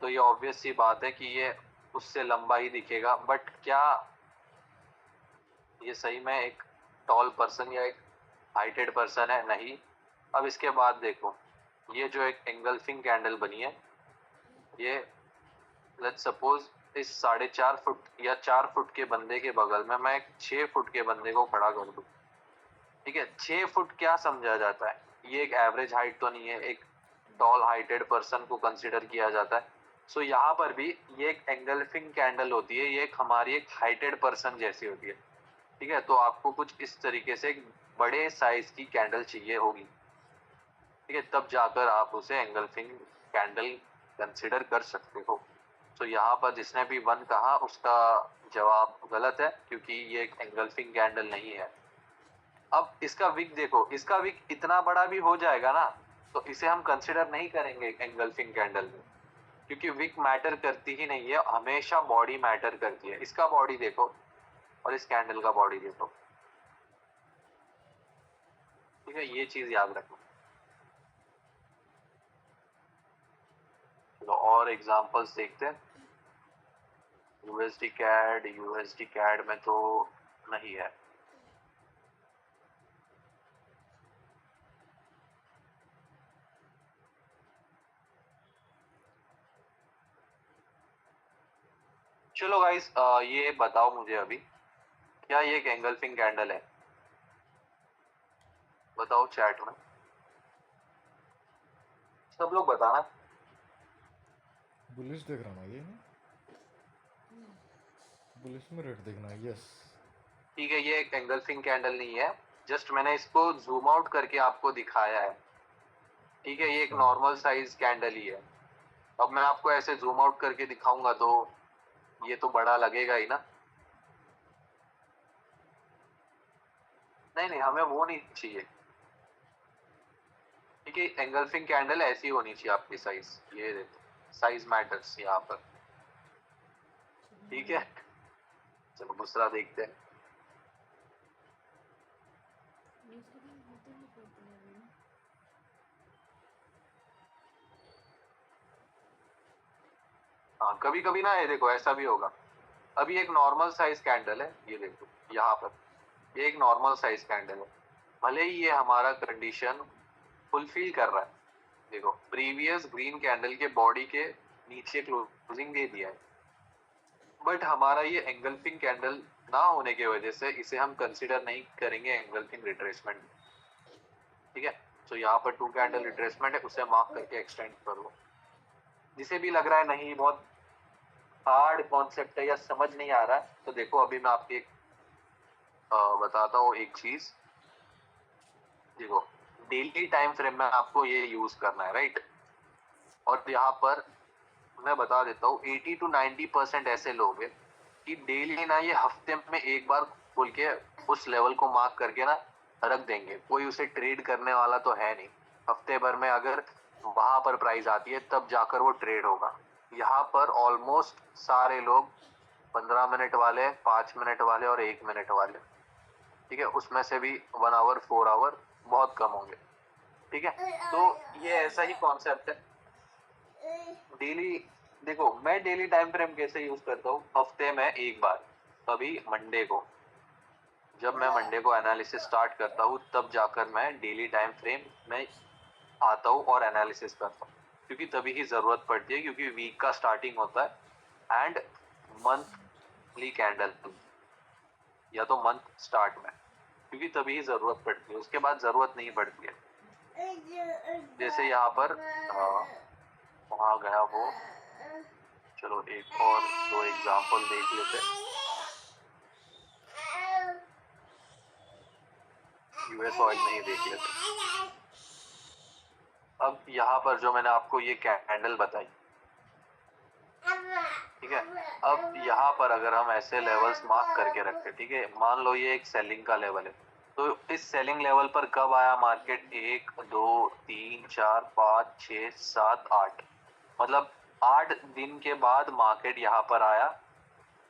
तो ये ऑब्वियस सी बात है कि ये उससे लंबा ही दिखेगा, बट क्या ये सही में एक टॉल पर्सन या एक हाइटेड पर्सन है? नहीं। अब इसके बाद देखो, ये जो एक एंगल्फिंग कैंडल बनी है ये लेट्स सपोज इस 4.5 फुट या 4 फुट के बंदे के बगल में मैं एक 6 फुट के बंदे को खड़ा कर दूं। ठीक है, 6 फुट क्या समझा जाता है? ये एक एवरेज हाइट तो नहीं है, एक टॉल हाइटेड पर्सन को कंसिडर किया जाता है। सो यहाँ पर भी ये एक एंगल्फिंग कैंडल होती है, ये एक हमारी एक हाइटेड पर्सन जैसी होती है। ठीक है, तो आपको कुछ इस तरीके से एक बड़े साइज की कैंडल चाहिए होगी। ठीक है, तब जाकर आप उसे एंगल्फिंग कैंडल कंसिडर कर सकते हो। तो यहाँ पर जिसने भी 1 कहा उसका जवाब गलत है, क्योंकि ये एक एंगल्फिंग कैंडल नहीं है। अब इसका विक देखो, इसका विक इतना बड़ा भी हो जाएगा ना तो इसे हम कंसिडर नहीं करेंगे एंगल्फिंग कैंडल में, क्योंकि विक मैटर करती ही नहीं है, हमेशा बॉडी मैटर करती है। इसका बॉडी देखो और इस कैंडल का बॉडी देखो। ठीक है, ये चीज याद रखना। चलो और एग्जांपल्स देखते हैं। यूएसडी कैड में तो नहीं है। चलो गाइस, ये बताओ मुझे अभी, क्या ये एक एंगल्फिंग कैंडल है? बताओ चैट में, सब लोग बताना। बुलिश देख रहा ना ये ना, बुलिश में रेट देखना। यस, ठीक है, ये एक एंगल्फिंग कैंडल नहीं है, जस्ट मैंने इसको जूम आउट करके आपको दिखाया है। ठीक है, ये एक नॉर्मल साइज कैंडल ही है। अब मैं आपको ऐसे जूम आउट करके दिखाऊंगा तो ये तो बड़ा लगेगा ही ना। नहीं नहीं, हमें वो नहीं चाहिए। ठीक है, एंगल्फिंग कैंडल ऐसी होनी चाहिए आपकी साइज। ये देखो, साइज मैटर्स यहाँ पर। ठीक है, चलो दूसरा देखते हैं। हाँ, कभी कभी ना ये देखो ऐसा भी होगा। अभी एक नॉर्मल साइज कैंडल है, ये देखो यहाँ पर, ये एक नॉर्मल साइज कैंडल है, भले ही ये हमारा कंडीशन फुलफिल कर रहा है। देखो, प्रीवियस ग्रीन कैंडल के बॉडी के नीचे क्लोजिंग दे दिया है, बट हमारा ये एंगल्फिंग कैंडल ना होने की वजह से इसे हम कंसिडर नहीं करेंगे एंगल्फिंग रिट्रेसमेंट। ठीक है, तो यहाँ पर 2 कैंडल रिट्रेसमेंट है, उसे मार्क करके एक्सटेंड करो। जिसे भी लग रहा है नहीं बहुत हार्ड कॉन्सेप्ट है या समझ नहीं आ रहा है, तो देखो अभी मैं आपको एक बताता हूँ एक चीज। देखो, डेली टाइम फ्रेम में आपको ये यूज करना है, राइट? और यहाँ पर मैं बता देता हूँ 80 to 90% ऐसे लोग हैं कि डेली ना ये हफ्ते में एक बार खोल के उस लेवल को मार्क करके ना रख देंगे। कोई उसे ट्रेड करने वाला तो है नहीं। हफ्ते भर में अगर वहां पर प्राइस आती है तब जाकर वो ट्रेड होगा। यहाँ पर ऑलमोस्ट सारे लोग 15 मिनट वाले, 5 मिनट वाले और 1 मिनट वाले। ठीक है, उसमें से भी 1 आवर 4 आवर बहुत कम होंगे। ठीक है, तो ये ऐसा ही कॉन्सेप्ट है। डेली देखो, मैं डेली टाइम फ्रेम कैसे यूज करता हूँ, हफ्ते में एक बार, कभी मंडे को। जब मैं मंडे को एनालिसिस स्टार्ट करता हूँ तब जाकर मैं डेली टाइम फ्रेम में आता हूँ और एनालिसिस करता हूँ, क्योंकि तभी ही जरूरत पड़ती है, क्योंकि वीक का स्टार्टिंग होता है एंड मंथली कैंडल या तो मंथ स्टार्ट में, क्योंकि तभी ही जरूरत पड़ती है, उसके बाद जरूरत नहीं पड़ती है। जैसे यहाँ पर वहाँ गया वो। चलो एक और 2 एग्जांपल देख लेते हैं। यूएस ऑयल में ही देख लेते। अब यहाँ पर जो मैंने आपको ये कैंडल बताई, ठीक है, अब यहाँ पर अगर हम ऐसे लेवल्स मार्क करके रखते, ठीक है, मान लो ये एक सेलिंग का लेवल है, तो इस सेलिंग लेवल पर कब आया मार्केट? 1 2 3 4 5 6 7 8, मतलब 8 दिन के बाद मार्केट यहाँ पर आया।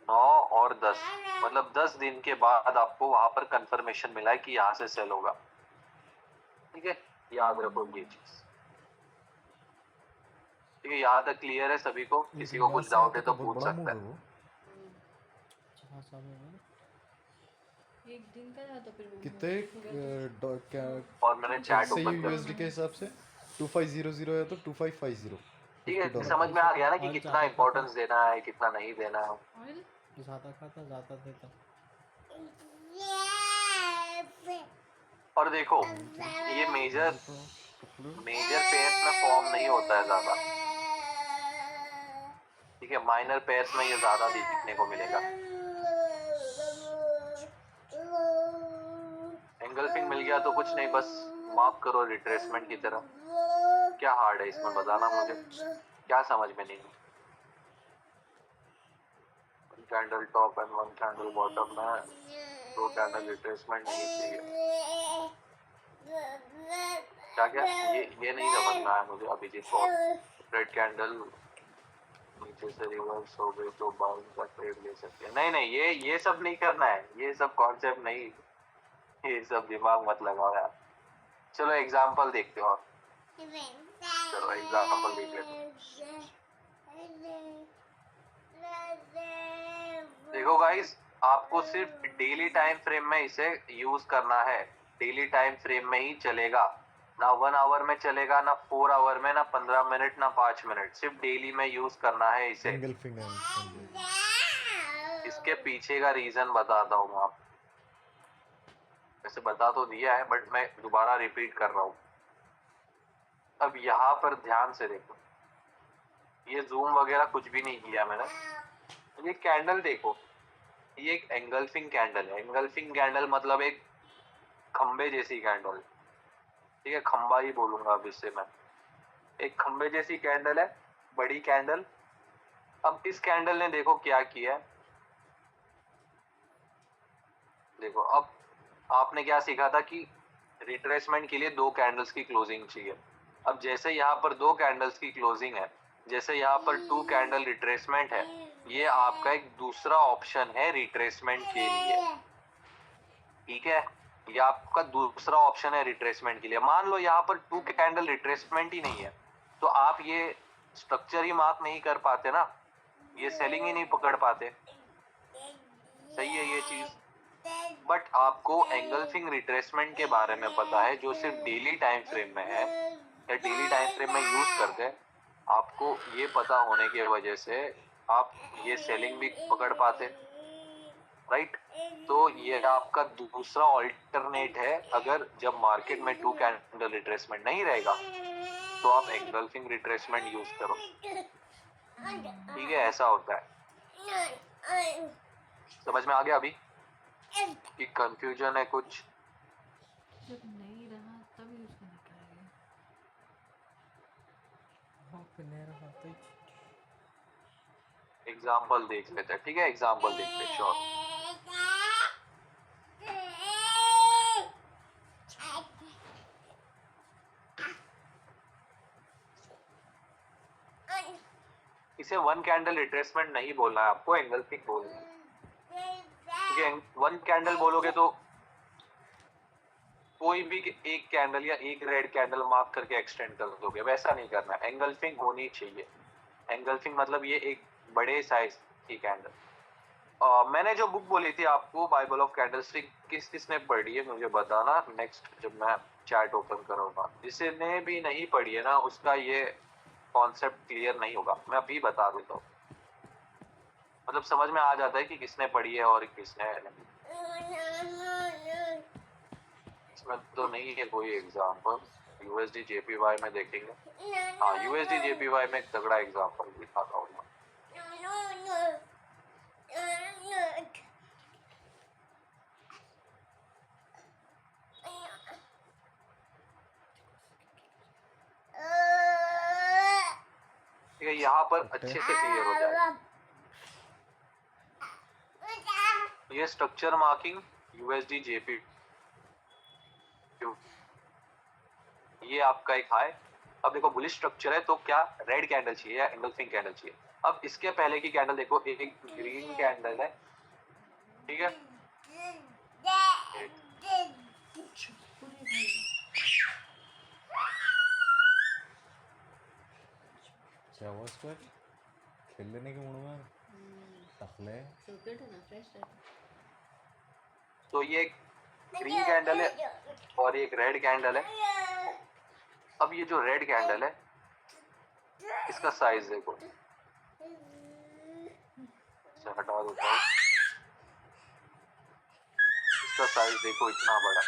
9 और 10, मतलब 10 दिन के बाद आपको वहां पर कंफर्मेशन मिला है कि यहाँ से सेल होगा। ठीक है, याद रखो ये चीज। ठीक है, यहाँ तक क्लियर है सभी को? किसी को कुछ डाउट है तो बहुत पूछ बड़ा सकता मूव है है। वो। हाँ सब है। एक दिन का था तो फिर वो कितने क्या और मैंने चैट सही ओपन कर यूएसडी के हिसाब से 2500 है तो 2550 ठीक है, $50 समझ में आ गया ना कि ऑयल कितना ज़्यादा इंपॉर्टेंस देना है, कितना नहीं देना है। ऑयल ज़्यादा खाता ज़्यादा देता। और देखो, ये मेजर पेयर्स में फॉर्म नहीं होता है ज्यादा। ठीक है, माइनर पेयर्स में ये ज्यादा दिखने को मिलेगा। एंगल्फिंग मिल गया तो कुछ नहीं, बस मार्क करो रिट्रेसमेंट की तरह। क्या हार्ड है इसमें, बताना मुझे, क्या समझ में नहीं? Candle top and 1 candle bottom में 2 कैंडल रिट्रेसमेंट नहीं चाहिए। क्या ये नहीं समझ में आया मुझे अभिजीत कौर। रेड कैंडल नीचे से रिवर्स हो गई तो बाउंस का ट्रेड ले सकते हैं। नहीं, ये सब नहीं करना है, ये सब कॉन्सेप्ट नहीं, ये सब दिमाग मत लगाओ यार। चलो एग्जांपल देखते हो। चलो एग्जांपल देख लेते हैं। देखो गाइस, आपको सिर्फ डेली टाइम फ्रेम में इसे यूज करना है। डेली टाइम फ्रेम में ही चलेगा, ना 1 आवर में चलेगा, ना 4 आवर में, ना 15 मिनट, ना 5 मिनट। सिर्फ डेली में यूज करना है इसे। एंगल्फिंग इसके पीछे का रीजन बताता हूँ मैं आपको। वैसे बता तो दिया है बट मैं दोबारा रिपीट कर रहा हूँ। अब यहाँ पर ध्यान से देखो, ये जूम वगैरह कुछ भी नहीं किया मैंने। ये कैंडल देखो, ये एक एंगल्फिंग कैंडल है। एंगल्फिंग कैंडल मतलब एक खंबे जैसी कैंडल। ठीक है, खंबा ही बोलूंगा अब इससे मैं। एक खंबे जैसी कैंडल है, बड़ी कैंडल। अब इस कैंडल ने देखो क्या किया है। देखो, अब आपने क्या सीखा था कि रिट्रेसमेंट के लिए 2 कैंडल्स की क्लोजिंग चाहिए। अब जैसे यहाँ पर 2 कैंडल्स की क्लोजिंग है, जैसे यहाँ पर 2 कैंडल रिट्रेसमेंट है, ये आपका एक दूसरा ऑप्शन है रिट्रेसमेंट के लिए। ठीक है, ये आपका दूसरा ऑप्शन है रिट्रेसमेंट के लिए। मान लो यहाँ पर 2 कैंडल रिट्रेसमेंट ही नहीं है, तो आप ये स्ट्रक्चर ही मार्क नहीं कर पाते ना, ये सेलिंग ही नहीं पकड़ पाते। सही है ये चीज। बट आपको एंगल्फिंग रिट्रेसमेंट के बारे में पता है, जो सिर्फ डेली टाइम फ्रेम में है या डेली टाइम फ्रेम में यूज करते हैं। आपको ये पता होने की वजह से आप ये सेलिंग भी पकड़ पाते, राइट? तो ये आपका दूसरा ऑल्टरनेट है। अगर जब मार्केट में 2 कैंडल रिट्रेसमेंट नहीं रहेगा तो आप एंगल्फिंग रिट्रेसमेंट यूज करो। ठीक है, ऐसा होता है। समझ में आ गया अभी कि कंफ्यूजन है कुछ? जब नहीं रहा तब यूज करना पड़ेगा। हाँ नहीं रहा तो एग्जाम्पल देख लेते हैं। ठीक है, एग्जाम्पल देखते हैं। श्योर। इसे 1 कैंडल रिट्रेसमेंट नहीं बोलना है आपको, एंगल्फिंग बोलना है। क्योंकि 1 कैंडल बोलोगे तो कोई भी एक कैंडल या एक रेड कैंडल मार्क करके एक्सटेंड कर दोगे, वैसा नहीं करना। एंगल्फिंग होनी चाहिए। एंगल्फिंग मतलब ये एक बड़े साइज की कैंडल। मैंने जो बुक बोली थी आपको, बाइबल ऑफ कैंडलस्टिक, किसने पढ़ी है मुझे बताना नेक्स्ट जब मैं चैट ओपन करूंगा। जिसने भी नहीं पढ़ी है ना, उसका ये कॉन्सेप्ट क्लियर नहीं होगा। मैं अभी बता देता हूँ, मतलब समझ में आ जाता है कि किसने पढ़ी है और किसने नहीं। इसमें तो नहीं है कोई एग्जाम्पल। यूएसडी जेपीवाई में देखेंगे। हाँ, यूएसडी जेपीवाई में एक तगड़ा एग्जाम्पल दिखाता हूँ। ठीक है, यहाँ पर अच्छे से क्लियर हो जाएगा। ये स्ट्रक्चर मार्किंग यूएसडी जेपी ये आपका एक हाई। अब देखो बुलिश स्ट्रक्चर है तो क्या रेड कैंडल चाहिए या एंगल्फिंग कैंडल चाहिए। अब इसके पहले की कैंडल देखो, एक ग्रीन कैंडल है, ठीक है, क्या हुआ इसको? खेल लेने के मूड में टकले। सॉकेट है ना, फ्रेश रहता। तो ये एक ग्रीन कैंडल है और एक रेड कैंडल है। अब ये जो रेड कैंडल है इसका साइज देखो, इसे हटा देता हूँ, इसका साइज देखो इतना बड़ा,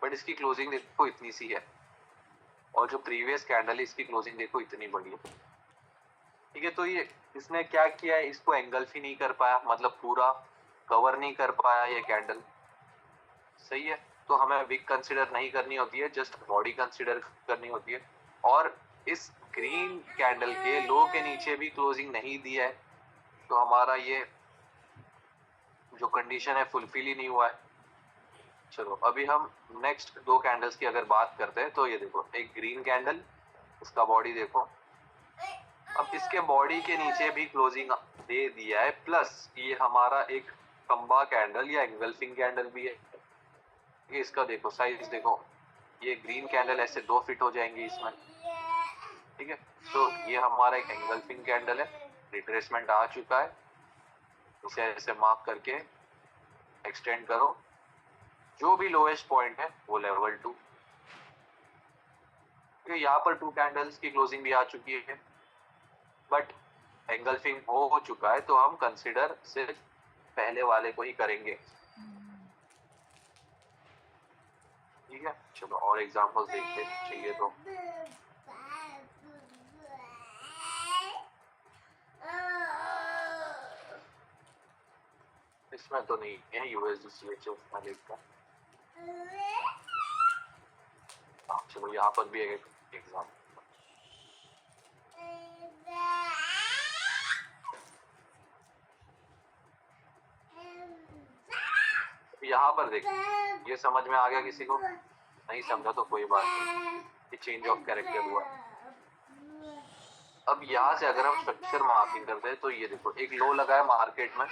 बट इसकी क्लोजिंग देखो इतनी सी है, और जो प्रीवियस कैंडल है इसकी क्लोजिंग देखो इतनी बड़ी है। ठीक है, तो ये इसने क्या किया है, इसको एंगल्फ ही नहीं कर पाया, मतलब पूरा कवर नहीं कर पाया ये कैंडल, सही है। तो हमें विक कंसिडर नहीं करनी होती है, जस्ट बॉडी कंसिडर करनी होती है। और इस ग्रीन कैंडल के लो के नीचे भी क्लोजिंग नहीं दिया है, तो हमारा ये जो कंडीशन है फुलफिल ही नहीं हुआ है। चलो अभी हम नेक्स्ट दो कैंडल्स की अगर बात करते हैं, तो ये देखो एक ग्रीन कैंडल, इसका बॉडी देखो, अब इसके बॉडी के नीचे भी क्लोजिंग दे दिया है, प्लस ये हमारा एक खंबा कैंडल या एंगल्फिंग कैंडल भी है। ये इसका देखो साइज देखो, ये ग्रीन कैंडल ऐसे 2 फिट हो जाएंगी इसमें, ठीक है। तो ये हमारा एक एंगल्फिंग कैंडल है, रिट्रेसमेंट आ चुका है, इसे ऐसे मार्क करके एक्सटेंड करो, जो भी लोएस्ट पॉइंट है वो लेवल 2। यहाँ पर 2 कैंडल्स की क्लोजिंग भी आ चुकी है, बट एंगल्फिंग हो चुका है, तो हम कंसिडर सिर्फ पहले वाले को ही करेंगे, ठीक है। चलो और एग्जांपल्स देखते चाहिए तो इसमें तो नहीं है यूएसडी मालिक का। चलो यहाँ पर भी एक एग्जाम्पल, यहाँ पर देखिए, ये समझ में आ गया किसी को? नहीं समझा तो कोई बात नहीं, ये चेंज ऑफ कैरेक्टर हुआ। अब यहाँ से अगर हम स्ट्रक्चर मार्किंग करते हैं, तो ये देखो एक लो लगा है मार्केट में,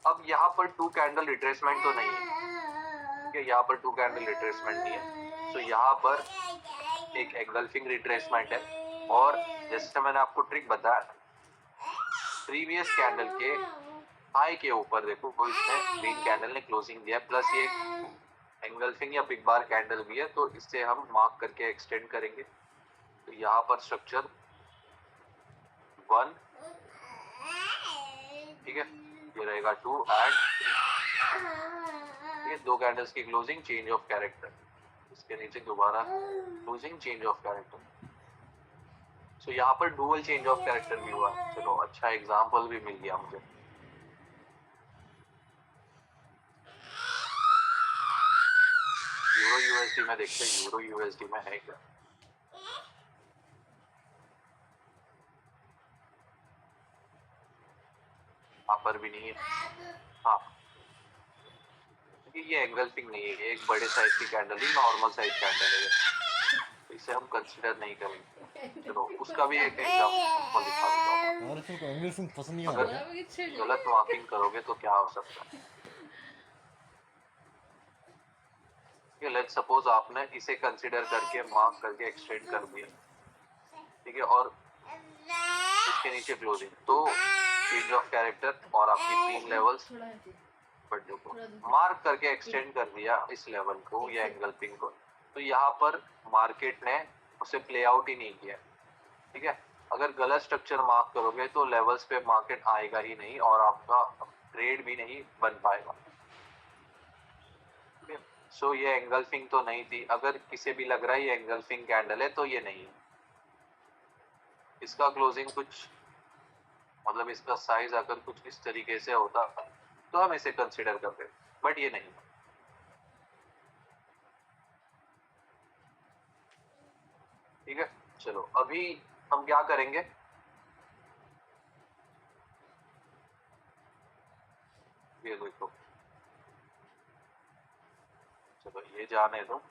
अब यहाँ पर 2 कैंडल रिट्रेसमेंट तो नहीं है, ठीक है, यहाँ पर 2 कैंडल रिट्रेसमेंट नहीं है, तो यहाँ पर एक एंगल्फिंग रिट्रेसमेंट है। और जैसे मैंने आपको ट्रिक बताया, प्रीवियस कैंडल के हाई के ऊपर देखो, तो इसने ग्रीन कैंडल ने क्लोजिंग दिया, प्लस ये एंगल्फिंग या बिग बार कैंडल भी है, तो इससे हम मार्क करके एक्सटेंड करेंगे। तो यहाँ पर स्ट्रक्चर 1, ठीक है, ये रहेगा 2 एंड 3, ये 2 कैंडल्स की क्लोजिंग, चेंज ऑफ कैरेक्टर, इसके नीचे दोबारा क्लोजिंग, चेंज ऑफ कैरेक्टर। सो यहाँ पर डुअल चेंज ऑफ कैरेक्टर भी हुआ। चलो अच्छा एग्जाम्पल भी मिल गया मुझे। यूरो यूएसडी में देखते हैं, यूरो यूएसडी में है क्या? यहाँ पर भी नहीं है, हाँ, ये एंगल्फिंग नहीं है, ये एक बड़े साइज की कैंडल ही, नॉर्मल साइज कैंडल है, तो इसे हम कंसीडर नहीं करेंगे। चलो उसका भी एक एग्जाम्पल दिखा देता हूँ। और तुमको एंगल्फिंग पसंद नहीं अगर आता? गलत मार्किंग करोगे तो क्या हो सकता है? लेट्स सपोज आपने इसे कंसीडर करके मार्क करके एक्सटेंड कर दिया, ठीक है, और इसके नीचे क्लोजिंग, तो चेंज ऑफ कैरेक्टर और आपकी 3 लेवल्स, बट देखो मार्क करके एक्सटेंड कर दिया इस लेवल को या एंगल्फिंग को, तो यहाँ पर मार्केट ने उसे प्ले आउट ही नहीं किया, ठीक है। अगर गलत स्ट्रक्चर मार्क करोगे तो लेवल्स पे मार्केट आएगा ही नहीं और आपका ट्रेड भी नहीं बन पाएगा। सो ये एंगल्फिंग तो नहीं थी। अगर किसी भी लग रहा है ये एंगल्फिंग कैंडल है, तो ये नहीं है। इसका क्लोजिंग कुछ मतलब इसका साइज अगर कुछ इस तरीके से होता तो हम इसे कंसीडर करते, बट ये नहीं। ठीक है, चलो अभी हम क्या करेंगे, ये देखो चलो ये जाने दो,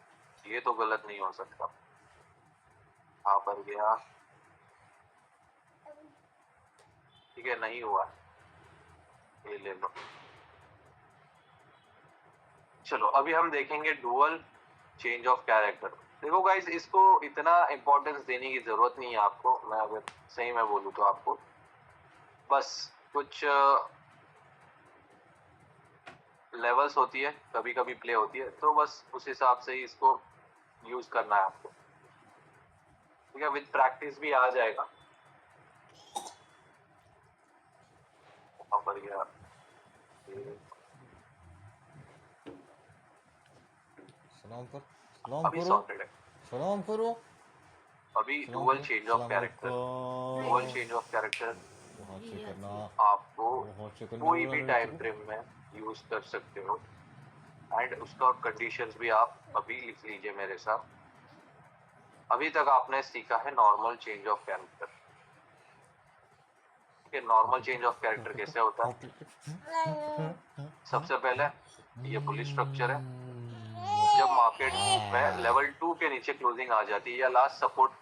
ये तो गलत नहीं हो सकता। यहाँ पर गया, ठीक है, नहीं हुआ, ये ले लो। चलो अभी हम देखेंगे डुअल चेंज ऑफ कैरेक्टर। देखो गाइस, इसको इतना इम्पोर्टेंस देने की जरूरत नहीं है आपको, मैं अगर सही में बोलूँ तो आपको बस कुछ लेवल्स होती है, कभी कभी प्ले होती है, तो बस उस हिसाब से ही इसको यूज करना है आपको, ठीक है। विद प्रैक्टिस भी आ जाएगा। वहाँ पर गया, सलाम कर, सलाम अभी करो, सॉर्टेड है। सलाम करो, अभी सलाम डुअल करो, चेंज ऑफ सलाम कैरेक्टर, डुअल अलैकुम। चेंज ऑफ कैरेक्टर बहुत से करना, आपको बहुत से करने कोई वाला भी रे टाइम तू। फ्रेम में यूज कर सकते हो, एंड उसका कंडीशंस भी आप अभी लिख लीजिए मेरे साथ। अभी तक आपने सीखा है नॉर्मल चेंज ऑफ कैरेक्टर, ठीक है। नॉर्मल चेंज ऑफ कैरेक्टर कैसे होता है? सबसे पहले ये बुलिश स्ट्रक्चर है। जब मार्केट में लेवल 2 के नीचे क्लोजिंग आ जाती है, या लास्ट सपोर्ट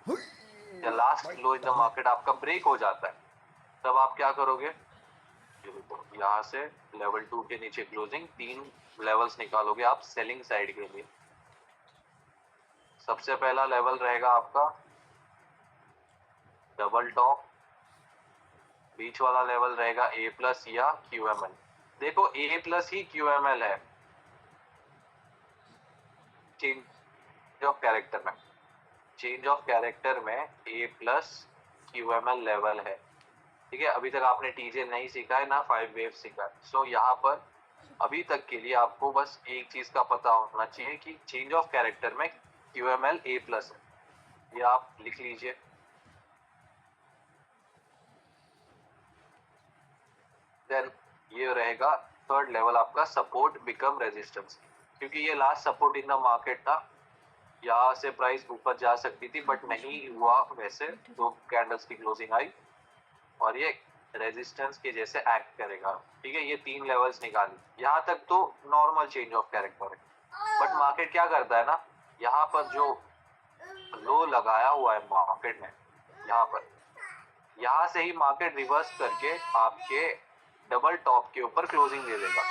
या last low in the market आपका ब्रेक हो जाता है, तब आप क्या करोगे? यहाँ से लेवल 2 के नीचे क्लोजिंग 3 लेवल्स निकालोगे आप सेलिंग साइड के लिए। सबसे पहला लेवल रहेगा आपका डबल टॉप, बीच वाला लेवल रहेगा ए प्लस या क्यूएमएल। देखो ए प्लस ही क्यूएमएल है चेंज ऑफ कैरेक्टर में। चेंज ऑफ कैरेक्टर में ए प्लस क्यूएमएल लेवल है, ठीक है। अभी तक आपने टीजे नहीं सीखा है ना 5 वेव सीखा है। सो यहाँ पर अभी तक के लिए आपको बस एक चीज का पता होना चाहिए कि चेंज ऑफ कैरेक्टर में क्यूएमएल ए प्लस है, ये आप लिख लीजिए। देन ये रहेगा थर्ड लेवल आपका सपोर्ट बिकम रेजिस्टेंस, क्योंकि ये last support in the market था। यहाँ से प्राइस ऊपर जा सकती थी बट नहीं हुआ, वैसे 2 कैंडल्स की क्लोजिंग आई और ये रेजिस्टेंस के जैसे एक्ट करेगा, ठीक है। ये 3 लेवल्स निकाली, यहाँ तक तो नॉर्मल चेंज ऑफ कैरेक्टर है। बट मार्केट क्या करता है ना, यहाँ पर जो लो लगाया हुआ है मार्केट ने, यहाँ से ही मार्केट रिवर्स करके आपके डबल टॉप के ऊपर क्लोजिंग दे देगा,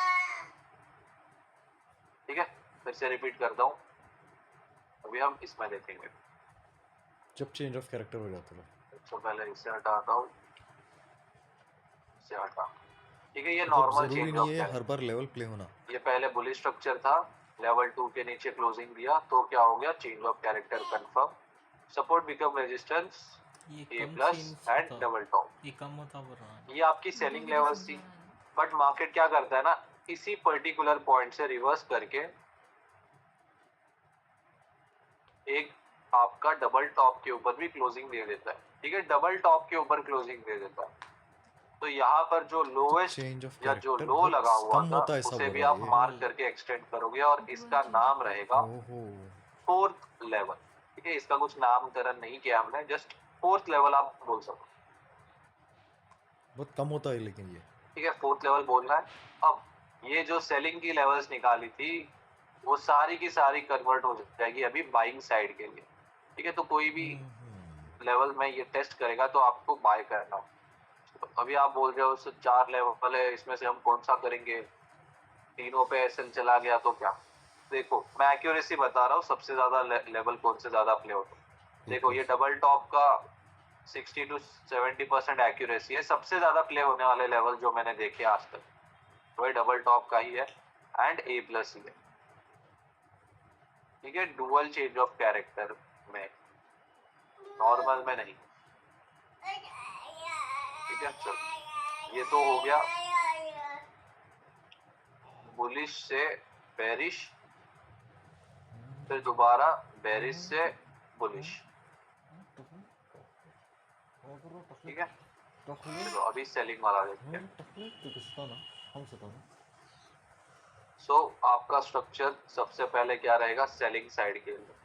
ठीक है। फिर से रिपीट करता हूँ, अभी हम इसमें देखेंगे। जब चेंज ऑफ कैरेक्टर हो जाता है, तो पहले इससे हटाता हूँ, इससे हटा, ठीक है। ये मतलब नॉर्मल जरूरी चेंज ऑफ नहीं है कैरेक्टर, हर बार लेवल प्ले होना। ये पहले बुलिश स्ट्रक्चर था, लेवल 2 के नीचे क्लोजिंग दिया तो क्या हो गया? Change of character confirm, support become resistance ये ए कम प्लस चेंज एंड होता, डबल टॉप। ये कम होता बोल रहा है। ये आपकी सेलिंग लेवल्स थी, बट मार्केट क्या करता है ना, इसी पर्टिकुलर पॉइंट से रिवर्स करके एक आपका डबल टॉप के ऊपर भी क्लोजिंग दे देता है, ठीक है। डबल टॉप के ऊपर क्लोजिंग दे देता है, तो यहाँ पर जो लोएस्ट चेंज ऑफ या जो कैरेक्टर लो बहुत लगा हुआ कम था होता है, ऐसा उसे बोल भी रहा आप है ये। मार्क करके एक्सटेंड करोगे और इसका नाम रहेगा ओहो, फोर्थ लेवल, ठीक है। इसका कुछ नामकरण नहीं किया हमने, जस्ट फोर्थ लेवल आप बोल सको, बहुत कम होता है लेकिन ये। ठीक है। फोर्थ लेवल बोलना है। अब ये जो सेलिंग की लेवल्स निकाली थी वो सारी की सारी कन्वर्ट हो जाएगी अभी बाइंग साइड के लिए, ठीक है। तो कोई भी लेवल में ये टेस्ट करेगा तो आपको बाय करना। तो अभी आप बोल रहे हो 4 लेवल है, इसमें से हम कौन सा करेंगे? तीनों पे एसएल चला गया तो क्या? देखो मैं एक्यूरेसी बता रहा हूँ, सबसे ज्यादा लेवल कौन से ज्यादा प्ले होता है। देखो ये डबल टॉप का 60 to 70% एक्यूरेसी है, सबसे ज्यादा प्ले होने वाले लेवल जो मैंने देखे आज तक वही डबल टॉप का ही है एंड ए प्लस ही है, ठीक है। डुअल चेंज ऑफ कैरेक्टर में, नॉर्मल में नहीं, ठीक है। चलो ये तो हो गया बुलिश से बेरिश, फिर दोबारा बेरिश से बुलिश, ठीक है। चलो अभी सेलिंग वाला देखते हैं। सो आपका स्ट्रक्चर सबसे पहले क्या रहेगा? सेलिंग साइड के लिए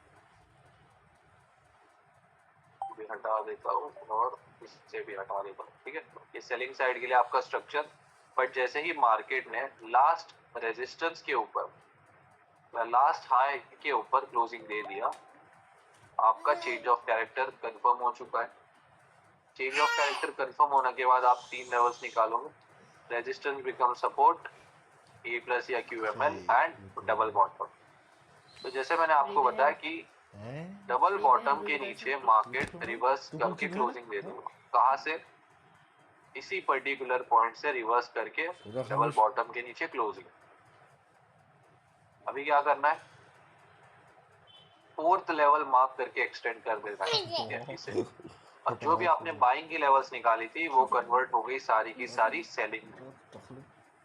भी हटा देता हूँ और इससे भी हटा देता हूँ, ठीक है। ये सेलिंग साइड के लिए आपका स्ट्रक्चर। बट जैसे ही मार्केट ने लास्ट रेजिस्टेंस के ऊपर लास्ट हाई के ऊपर क्लोजिंग दे दिया, आपका चेंज ऑफ कैरेक्टर कंफर्म हो चुका है। चेंज ऑफ कैरेक्टर कंफर्म होने के बाद आप 3 लेवल्स निकालोगे, रेजिस्टेंस बिकम सपोर्ट, ए प्लस या QML एंड डबल बॉटम। तो जैसे मैंने आपको बताया कि डबल बॉटम के नीचे मार्केट रिवर्स करके क्लोजिंग दे दूंगा। कहाँ से? इसी पर्टिकुलर पॉइंट से रिवर्स करके डबल बॉटम के नीचे क्लोजिंग। अभी क्या करना है, 4th लेवल मार्क करके एक्सटेंड कर देना है इसे। और जो भी आपने बाइंग की लेवल्स निकाली थी वो कन्वर्ट हो गई सारी की सारी सेलिंग।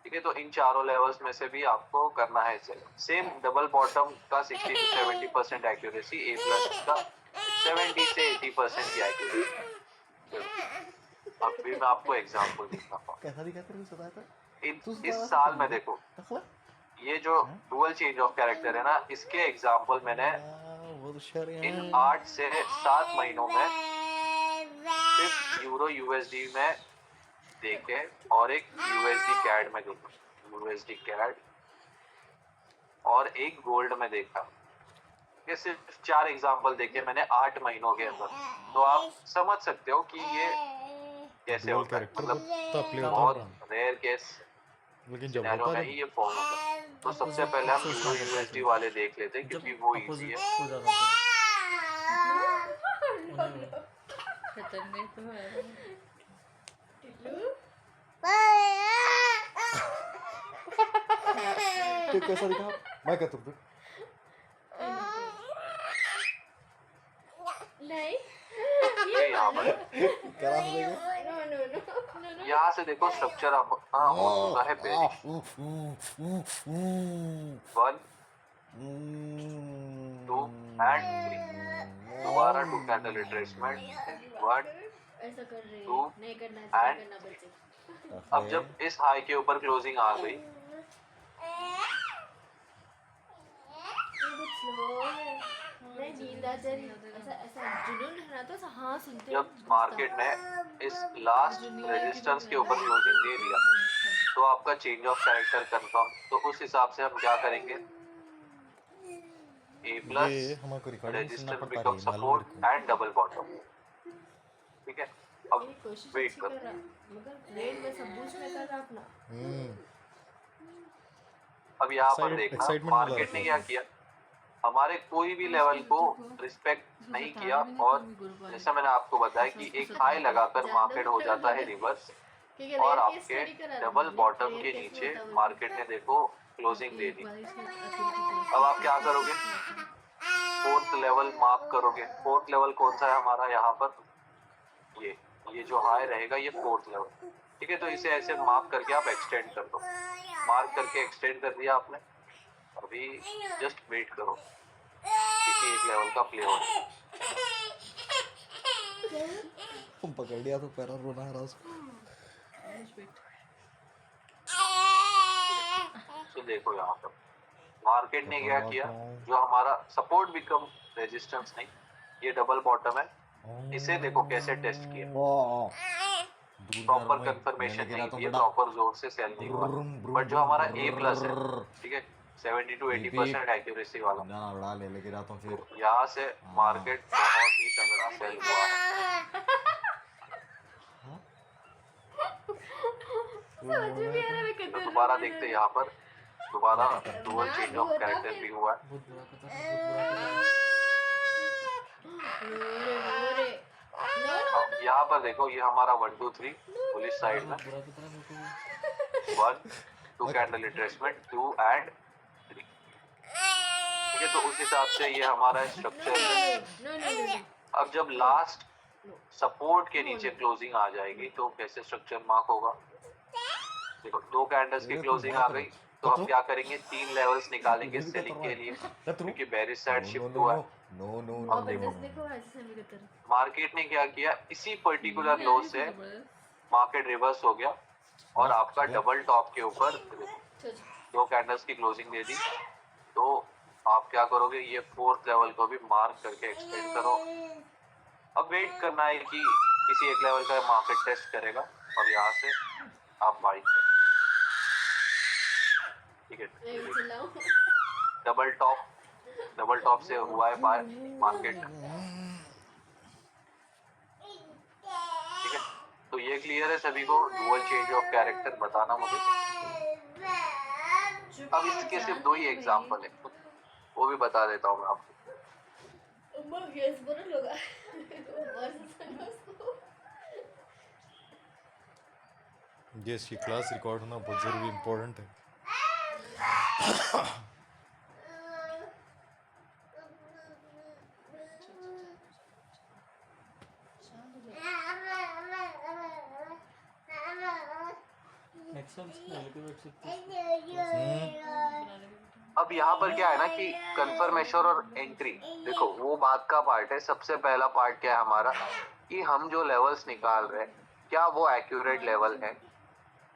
ठीक है, तो इन चारों लेवल्स में से भी आपको करना है सेम। डबल बॉटम का 60 to 70% एक्यूरेसी, ए प्लस का 70 से 80% की एक्यूरेसी। अभी मैं आपको एग्जांपल दिखाता हूँ। कैसा दिखाते हैं बताया था? इस साल में देखो, ये जो डुअल चेंज ऑफ कैरेक्टर है ना, इसके एग्जांपल मैंने इन 8 से 7 महीनों में सिर्फ यूरो USD में देखे और एक USD कैड में देखा, USD कैड और एक गोल्ड में देखा। ये सिर्फ 4 एग्जांपल देखे मैंने 8 महीनों के अंदर। तो आप समझ सकते हो कि ये कैसे होता है। मतलब बहुत रेयर केस लेकिन जब सिनेरियो होता में है ही ये फॉर्म होता है। तो सबसे पहले हम यूरो USD वाले देख लेते हैं क्योंकि वो इजी है। हो जाता है खतरनाक तो है। तो कैसा दिखा? मैं क्या तुम नहीं ये यहाँ पर क्या नाम देगा? नो यहाँ से देखो स्ट्रक्चर आप हाँ हो चुका है बेरिश। 1 2 एंड 3 दोबारा 2 कैंडल रिट्रेसमेंट 1 ऐसा कर रहे 2 नहीं करना, ऐसा and नहीं करना बच्चे। अब जब इस हाई के ऊपर क्लोजिंग आ गई, ये कुछ स्लो है। नहीं नींद आ जा रही, ऐसा ऐसा जुनून रहना तो ऐसा हाँ सुनते जब मार्केट ने इस लास्ट रेजिस्टेंस के ऊपर क्लोजिंग दे दिया तो आपका चेंज ऑफ कैरेक्टर कंफर्म। तो उस हिसाब से हम क्या करेंगे, ए प्लस ये हमको रिकॉर्डिंग सुनना रेजिस्टेंस पड़ता बिकम है मालूम सपोर्ट मेरे को। And double bottom. ठीक है, अब ये कोशिश वेट अच्छी कर। कर रहा, मगर रेड में सब बूझ में कर रहा अपना। अब यहाँ पर Excite- देखना excitement मार्केट मिला ने रहता क्या किया, हमारे कोई भी लेवल को रिस्पेक्ट नहीं किया। और जैसा मैंने आपको बताया कि एक हाई लगाकर मार्केट हो जाता है रिवर्स और आपके डबल बॉटम के नीचे मार्केट ने देखो क्लोजिंग दे दी। अब आप क्या करोगे, 4th लेवल मार्क करोगे। 4th लेवल कौन सा है हमारा यहाँ पर, ये जो हाई रहेगा ये 4th लेवल। ठीक है, तो इसे ऐसे मार्क करके आप एक्सटेंड कर दो। मार्क करके एक्सटेंड कर दिया आपने। अभी जस्ट वेट करो, किसी एक लेवल का प्ले हो। तुम पकड़ लिया तो पैरा रोना आ रहा उसको। तो देखो यहाँ पर मार्केट ने क्या किया, जो हमारा सपोर्ट बिकम रेजिस्टेंस नहीं, ये डबल बॉटम है, इसे देखो कैसे टेस्ट किया। प्रॉपर कंफर्मेशन नहीं दिया, प्रॉपर जोर से सेल नहीं हुआ। बट जो हमारा ए प्लस है, ठीक है, 70 to 80% एक्यूरेसी वाला, ना उड़ा ले लेके जाता हूँ फिर। यहाँ से मार्केट बहुत ही तगड़ा सेल हुआ है। समझ में नहीं आ रहा मैं तो कितना दोबारा देखते हैं, यहाँ पर दोबारा डुअल चेंज ऑफ कैरेक्टर भी हुआ है। बहुत बुरा खतरनाक, रो रे अब यहाँ पर देखो, ये हमारा 1 2 3 पुलिस साइड में बहुत बुरा खतरनाक मेरे को। 1 2 कैंडल रिट्रेसमेंट 2 एंड 3। ठीक है, तो उस हिसाब से ये हमारा स्ट्रक्चर है। नो अब जब लास्ट सपोर्ट के नीचे क्लोजिंग आ जाएगी तो कैसे स्ट्रक्चर मार्क होगा। देखो 2 कैंडल्स की क्लोजिंग आ गई तो हम क्या करेंगे, 3 लेवल्स निकालेंगे सेलिंग के लिए क्योंकि बेरिश साइड शिफ्ट हुआ है। नो नो अब देखो देखो ऐसे सभी की तरह मार्केट ने क्या किया, इसी पर्टिकुलर लो से मार्केट रिवर्स हो गया और आपका डबल टॉप के ऊपर 2 कैंडल्स की क्लोजिंग दे दी। तो आप क्या करोगे, ये 4th लेवल को भी मार्क करके एक्सटेंड करो। अब वेट करना है कि किसी एक लेवल का मार्केट टेस्ट करेगा और यहाँ से आप बाई करो। ठीक है, चिल्लाओ डबल टॉप से हुआ है बाय मार्केट, ठीक है। तो ये क्लियर है सभी को, डुअल चेंज ऑफ कैरेक्टर बताना मुझे। चुप अब हो इसके जा सिर्फ 2 ही भाई। एग्जांपल है, वो भी बता देता हूँ मैं आपको। अम्मा गैस बरं लगा बस सांगा उसको। ये इसकी क्लास रिकॉर्ड होना बहुत ज़रूरी इम्पोर्टेंट है। शांत हो जा। एक्सेल से एलिवेट सकते बना ले बेटा। अब यहाँ पर क्या है ना कि कंफर्मेशन और एंट्री, देखो वो बात का पार्ट है। सबसे पहला पार्ट क्या है हमारा कि हम जो लेवल्स निकाल रहे हैं क्या वो एक्यूरेट लेवल है,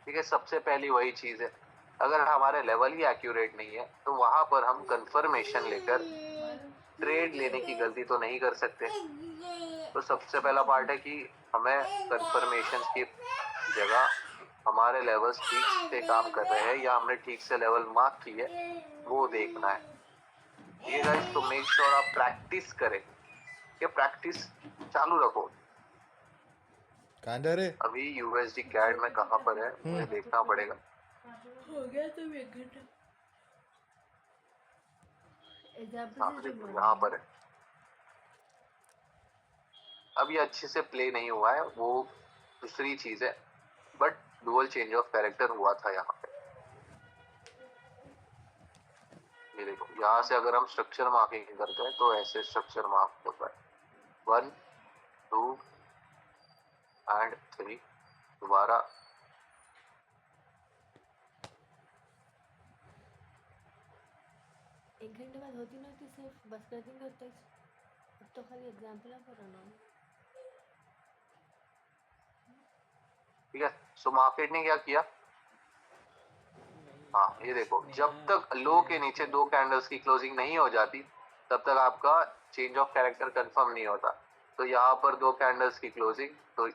ठीक है। सबसे पहली वही चीज है। अगर हमारे लेवल ही एक्यूरेट नहीं है तो वहां पर हम कंफर्मेशन लेकर ट्रेड लेने की गलती तो नहीं कर सकते। तो सबसे पहला पार्ट है कि हमें कंफर्मेशन की जगह हमारे लेवल्स ठीक से काम कर रहे हैं या हमने ठीक से लेवल मार्क की है वो देखना है। ये गाइस तो मेक श्योर आप प्रैक्टिस करें, ये प्रैक्टिस चालू रखो। कहाँ जा रहे? अभी यूएसडी कैड में कहाँ पर है मुझे देखना पड़ेगा। हो गया तो 1 घंटा। एग्जाम्पल हाँ से जो देखो यहाँ पर है। अब ये अच्छे से प्ले नहीं हुआ है वो दूसरी चीज है, but dual change of character हुआ था यहाँ पे। ये देखो यहाँ से अगर हम स्ट्रक्चर मार्किंग करते हैं तो ऐसे स्ट्रक्चर मार्क होता है 1 2 एंड 3। दोबारा एक घंटे बाद होती ना कि सिर्फ बस कर देंगे उतना ही। अब तो खाली एग्जाम्पल आप रहा ठीक है। सो मार्केट ने क्या किया, हाँ ये देखो जब तक लो के नीचे 2 कैंडल्स की क्लोजिंग नहीं हो जाती तब तक आपका चेंज ऑफ कैरेक्टर कंफर्म नहीं होता। तो यहाँ पर 2 कैंडल्स की क्लोजिंग, तो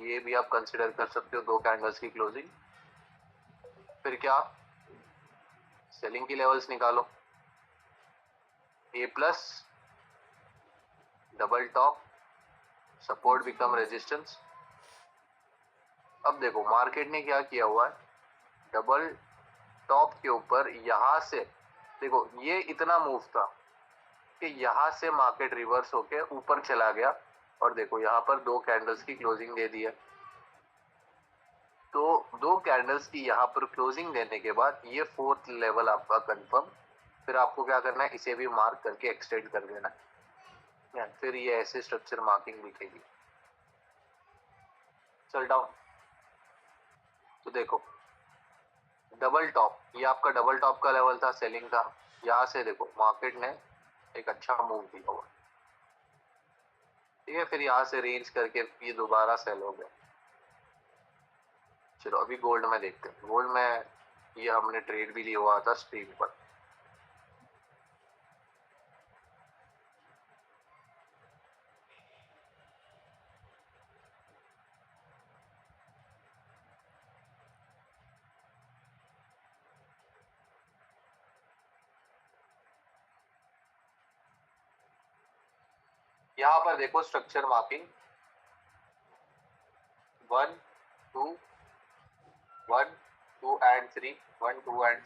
ये भी आप कंसिडर कर सकते हो 2 कैंडल्स की क्लोजिंग। फिर क्या, सेलिंग की लेवल्स निकालो, A plus, double top, support become resistance. अब देखो मार्केट ने क्या किया हुआ है, डबल टॉप के ऊपर यहाँ से देखो ये इतना मूव था कि यहाँ से मार्केट रिवर्स होके ऊपर चला गया और देखो यहाँ पर 2 कैंडल्स की क्लोजिंग दे दी है। तो 2 कैंडल्स की यहाँ पर क्लोजिंग देने के बाद ये 4th लेवल आपका कंफर्म। फिर आपको क्या करना है, इसे भी मार्क करके एक्सटेंड कर देना है, फिर ये ऐसे स्ट्रक्चर मार्किंग दिखेगी। चल डाउन, तो देखो डबल टॉप, ये आपका डबल टॉप का लेवल था, सेलिंग था। यहाँ से देखो मार्केट ने एक अच्छा मूव दिया हुआ, ठीक है। फिर यहाँ से रेंज करके ये दोबारा सेल हो गया। चलो अभी गोल्ड में देखते हैं। गोल्ड में ये हमने ट्रेड भी लिया हुआ था स्क्रीन पर। यहाँ पर देखो स्ट्रक्चर मार्किंग 1 2 1 2 एंड 3 1 2 एंड।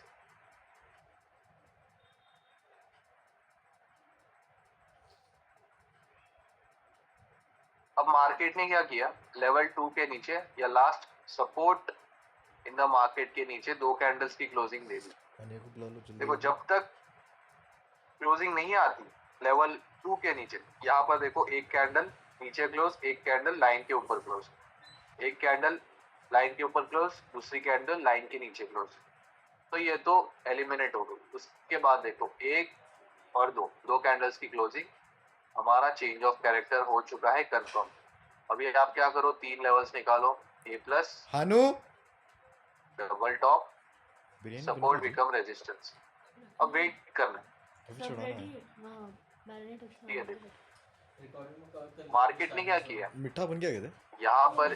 अब मार्केट ने क्या किया, लेवल 2 के नीचे या last support in the market के नीचे 2 कैंडल्स की क्लोजिंग दे दी। अने को बुला लो जल्दी। देखो जब तक क्लोजिंग नहीं आती लेवल 2 के नीचे, यहाँ पर देखो एक कैंडल नीचे क्लोज, एक कैंडल लाइन के ऊपर क्लोज, एक कैंडल लाइन के ऊपर क्लोज, दूसरी कैंडल लाइन के नीचे क्लोज। तो ये तो एलिमिनेट हो गई। उसके बाद देखो 1 और 2 कैंडल्स की क्लोजिंग, हमारा चेंज ऑफ कैरेक्टर हो चुका है कंफर्म। अभी आप क्या करो, 3 लेवल्स निकालो, ए प्लस, हानू double top, biryani support become resistance. अब वेट करना है, अभी सब छोड़ो रेडी ना। है। हाँ मैरिनेट अच्छा ठीक है, है। देखो रिकॉर्डिंग में कॉल कर मार्केट ने क्या किया, मिठा बन गया कहते? यहाँ पर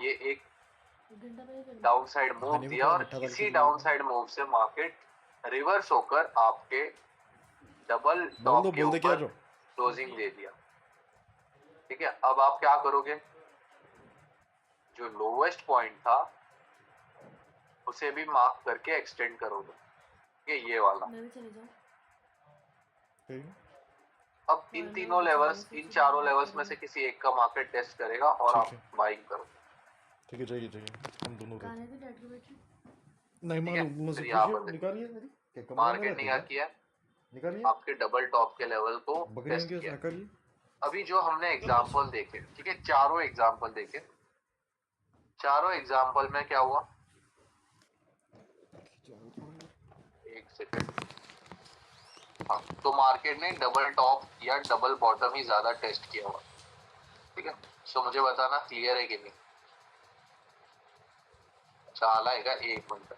ये एक 1 घंटा पहले करना। डाउन साइड मूव हनी को दिया थोड़ा और मीठा डाल के इसी दिया। डाउन साइड मूव से मार्केट रिवर्स होकर आपके डबल बोल टॉप दो के बोल दे क्या ऊपर जो क्लोजिंग दे दिया। ठीक है, अब आप क्या करोगे, जो लोवेस्ट पॉइंट था उसे भी मार्क करके एक्सटेंड करोगे, ये वाला। मैं भी चले जाऊँ। ठीक है अब इन हाँ ना, तीनों बेचारे लेवल्स, इन सोच रहे चारों हैं लेवल्स में करेंगे। से किसी एक का मार्केट टेस्ट करेगा और ठीक आप है बाइंग करो। ठीक है चाहिए हम दोनों कहाँ रहते रहते डैड की बैटरी? नहीं ठीक है, मालूम मुझसे फिर यहाँ पूछिए पर देखो, निकालिए मेरी क्या कमरे में मार्केट ने रहती है क्या क्या किया, निकालिए आपके डबल टॉप के लेवल को बकरियों टेस्ट के किया। निकालिए अभी जो हमने एग्जाम्पल देखे, ठीक है, चारों एग्जाम्पल देखे, चारों एग्जाम्पल में क्या हुआ, एक सेकेंड, हाँ, तो मार्केट ने डबल टॉप या डबल बॉटम ही ज्यादा टेस्ट किया हुआ। ठीक है, सो मुझे बताना क्लियर है कि नहीं, चाला है क्या, एक मिनट,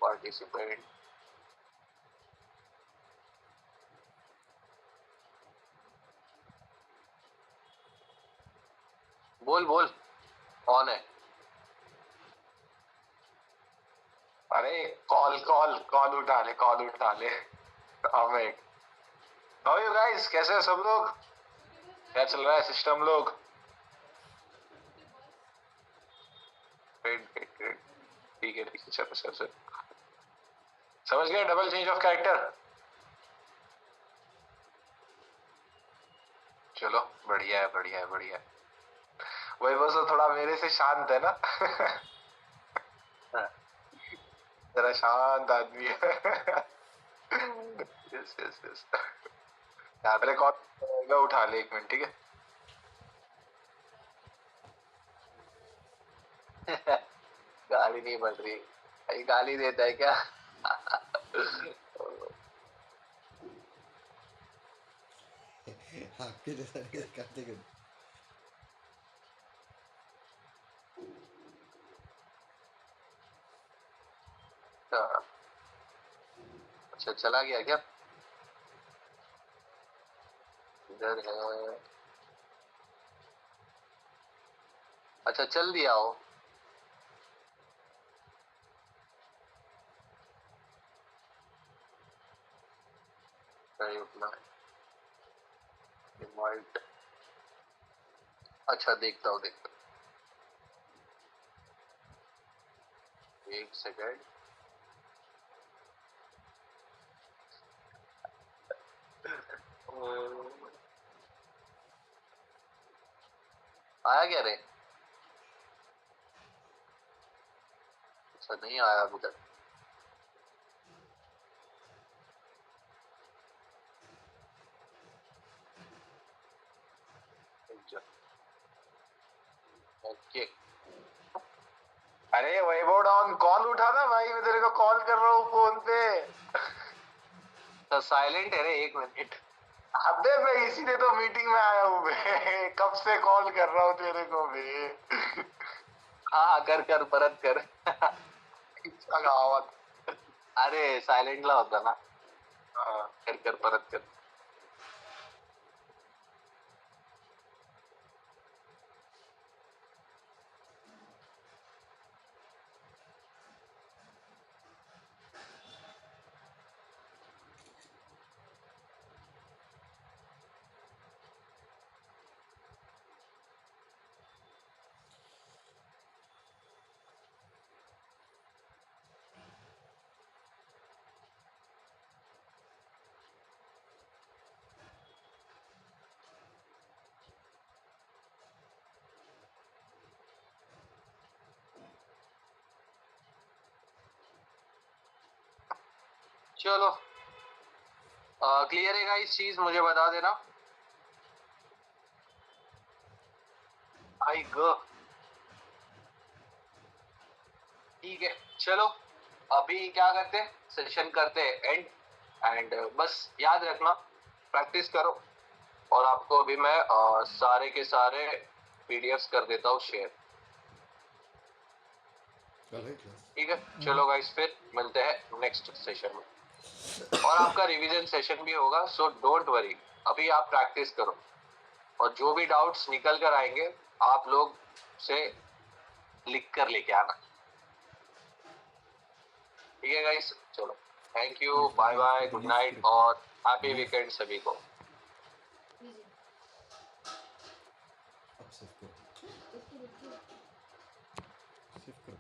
पार्टिसिपेंट, बोल बोल, ऑन है। अरे कॉल कॉल कॉल उठा ले अमित। हाउ यू गाइस, कैसे हैं सब लोग, क्या चल रहा है सिस्टम लोग? ग्रेट ग्रेट ग्रेट, ठीक है चलो चलो समझ गए डबल चेंज ऑफ कैरेक्टर। चलो बढ़िया है बढ़िया है बढ़िया है। वही बस वो थोड़ा मेरे से शांत है ना जरा शांत आदमी है यस यस यस। पहले कॉल उठा ले, एक मिनट ठीक है। गाली नहीं बढ़ रही, भाई गाली देता है क्या आपके जैसा नहीं करते कभी अच्छा चला गया क्या, इधर है, अच्छा चल दिया हो, नहीं उठना है, इनवाइट, अच्छा देखता हूँ एक सेकेंड, आया क्या रे, अच्छा नहीं आया अभी तक, ओके। अरे वैभव डॉन कॉल उठा ना भाई, मैं तेरे को कॉल कर रहा हूँ फोन पे। तो साइलेंट है रे, एक मिनट, अबे मैं इसीलिए तो मीटिंग में आया हूँ बे कब से कॉल कर रहा हूँ तेरे को बे हाँ कर कर परत कर इसका गावत। अरे साइलेंट ला होता ना, हाँ कर कर परत कर, चलो क्लियर है गाइस, चीज मुझे बता देना। आई ग ठीक है, चलो अभी क्या करते हैं, सेशन करते हैं एंड, एंड बस याद रखना, प्रैक्टिस करो, और आपको अभी मैं सारे के सारे पीडीएफ्स कर देता हूँ शेयर। ठीक है, चलो गाइस फिर मिलते हैं नेक्स्ट सेशन में, और आपका रिवीजन सेशन भी होगा, सो डोंट वरी, अभी आप प्रैक्टिस करो, और जो भी डाउट्स निकल कर आएंगे आप लोग से लिख कर लेके आना। ठीक है गाइस, चलो thank you, bye bye, good night और हैप्पी वीकेंड सभी को। लीजिए। अब शिफ्ट करो, इसको देखिए। शिफ्ट करो।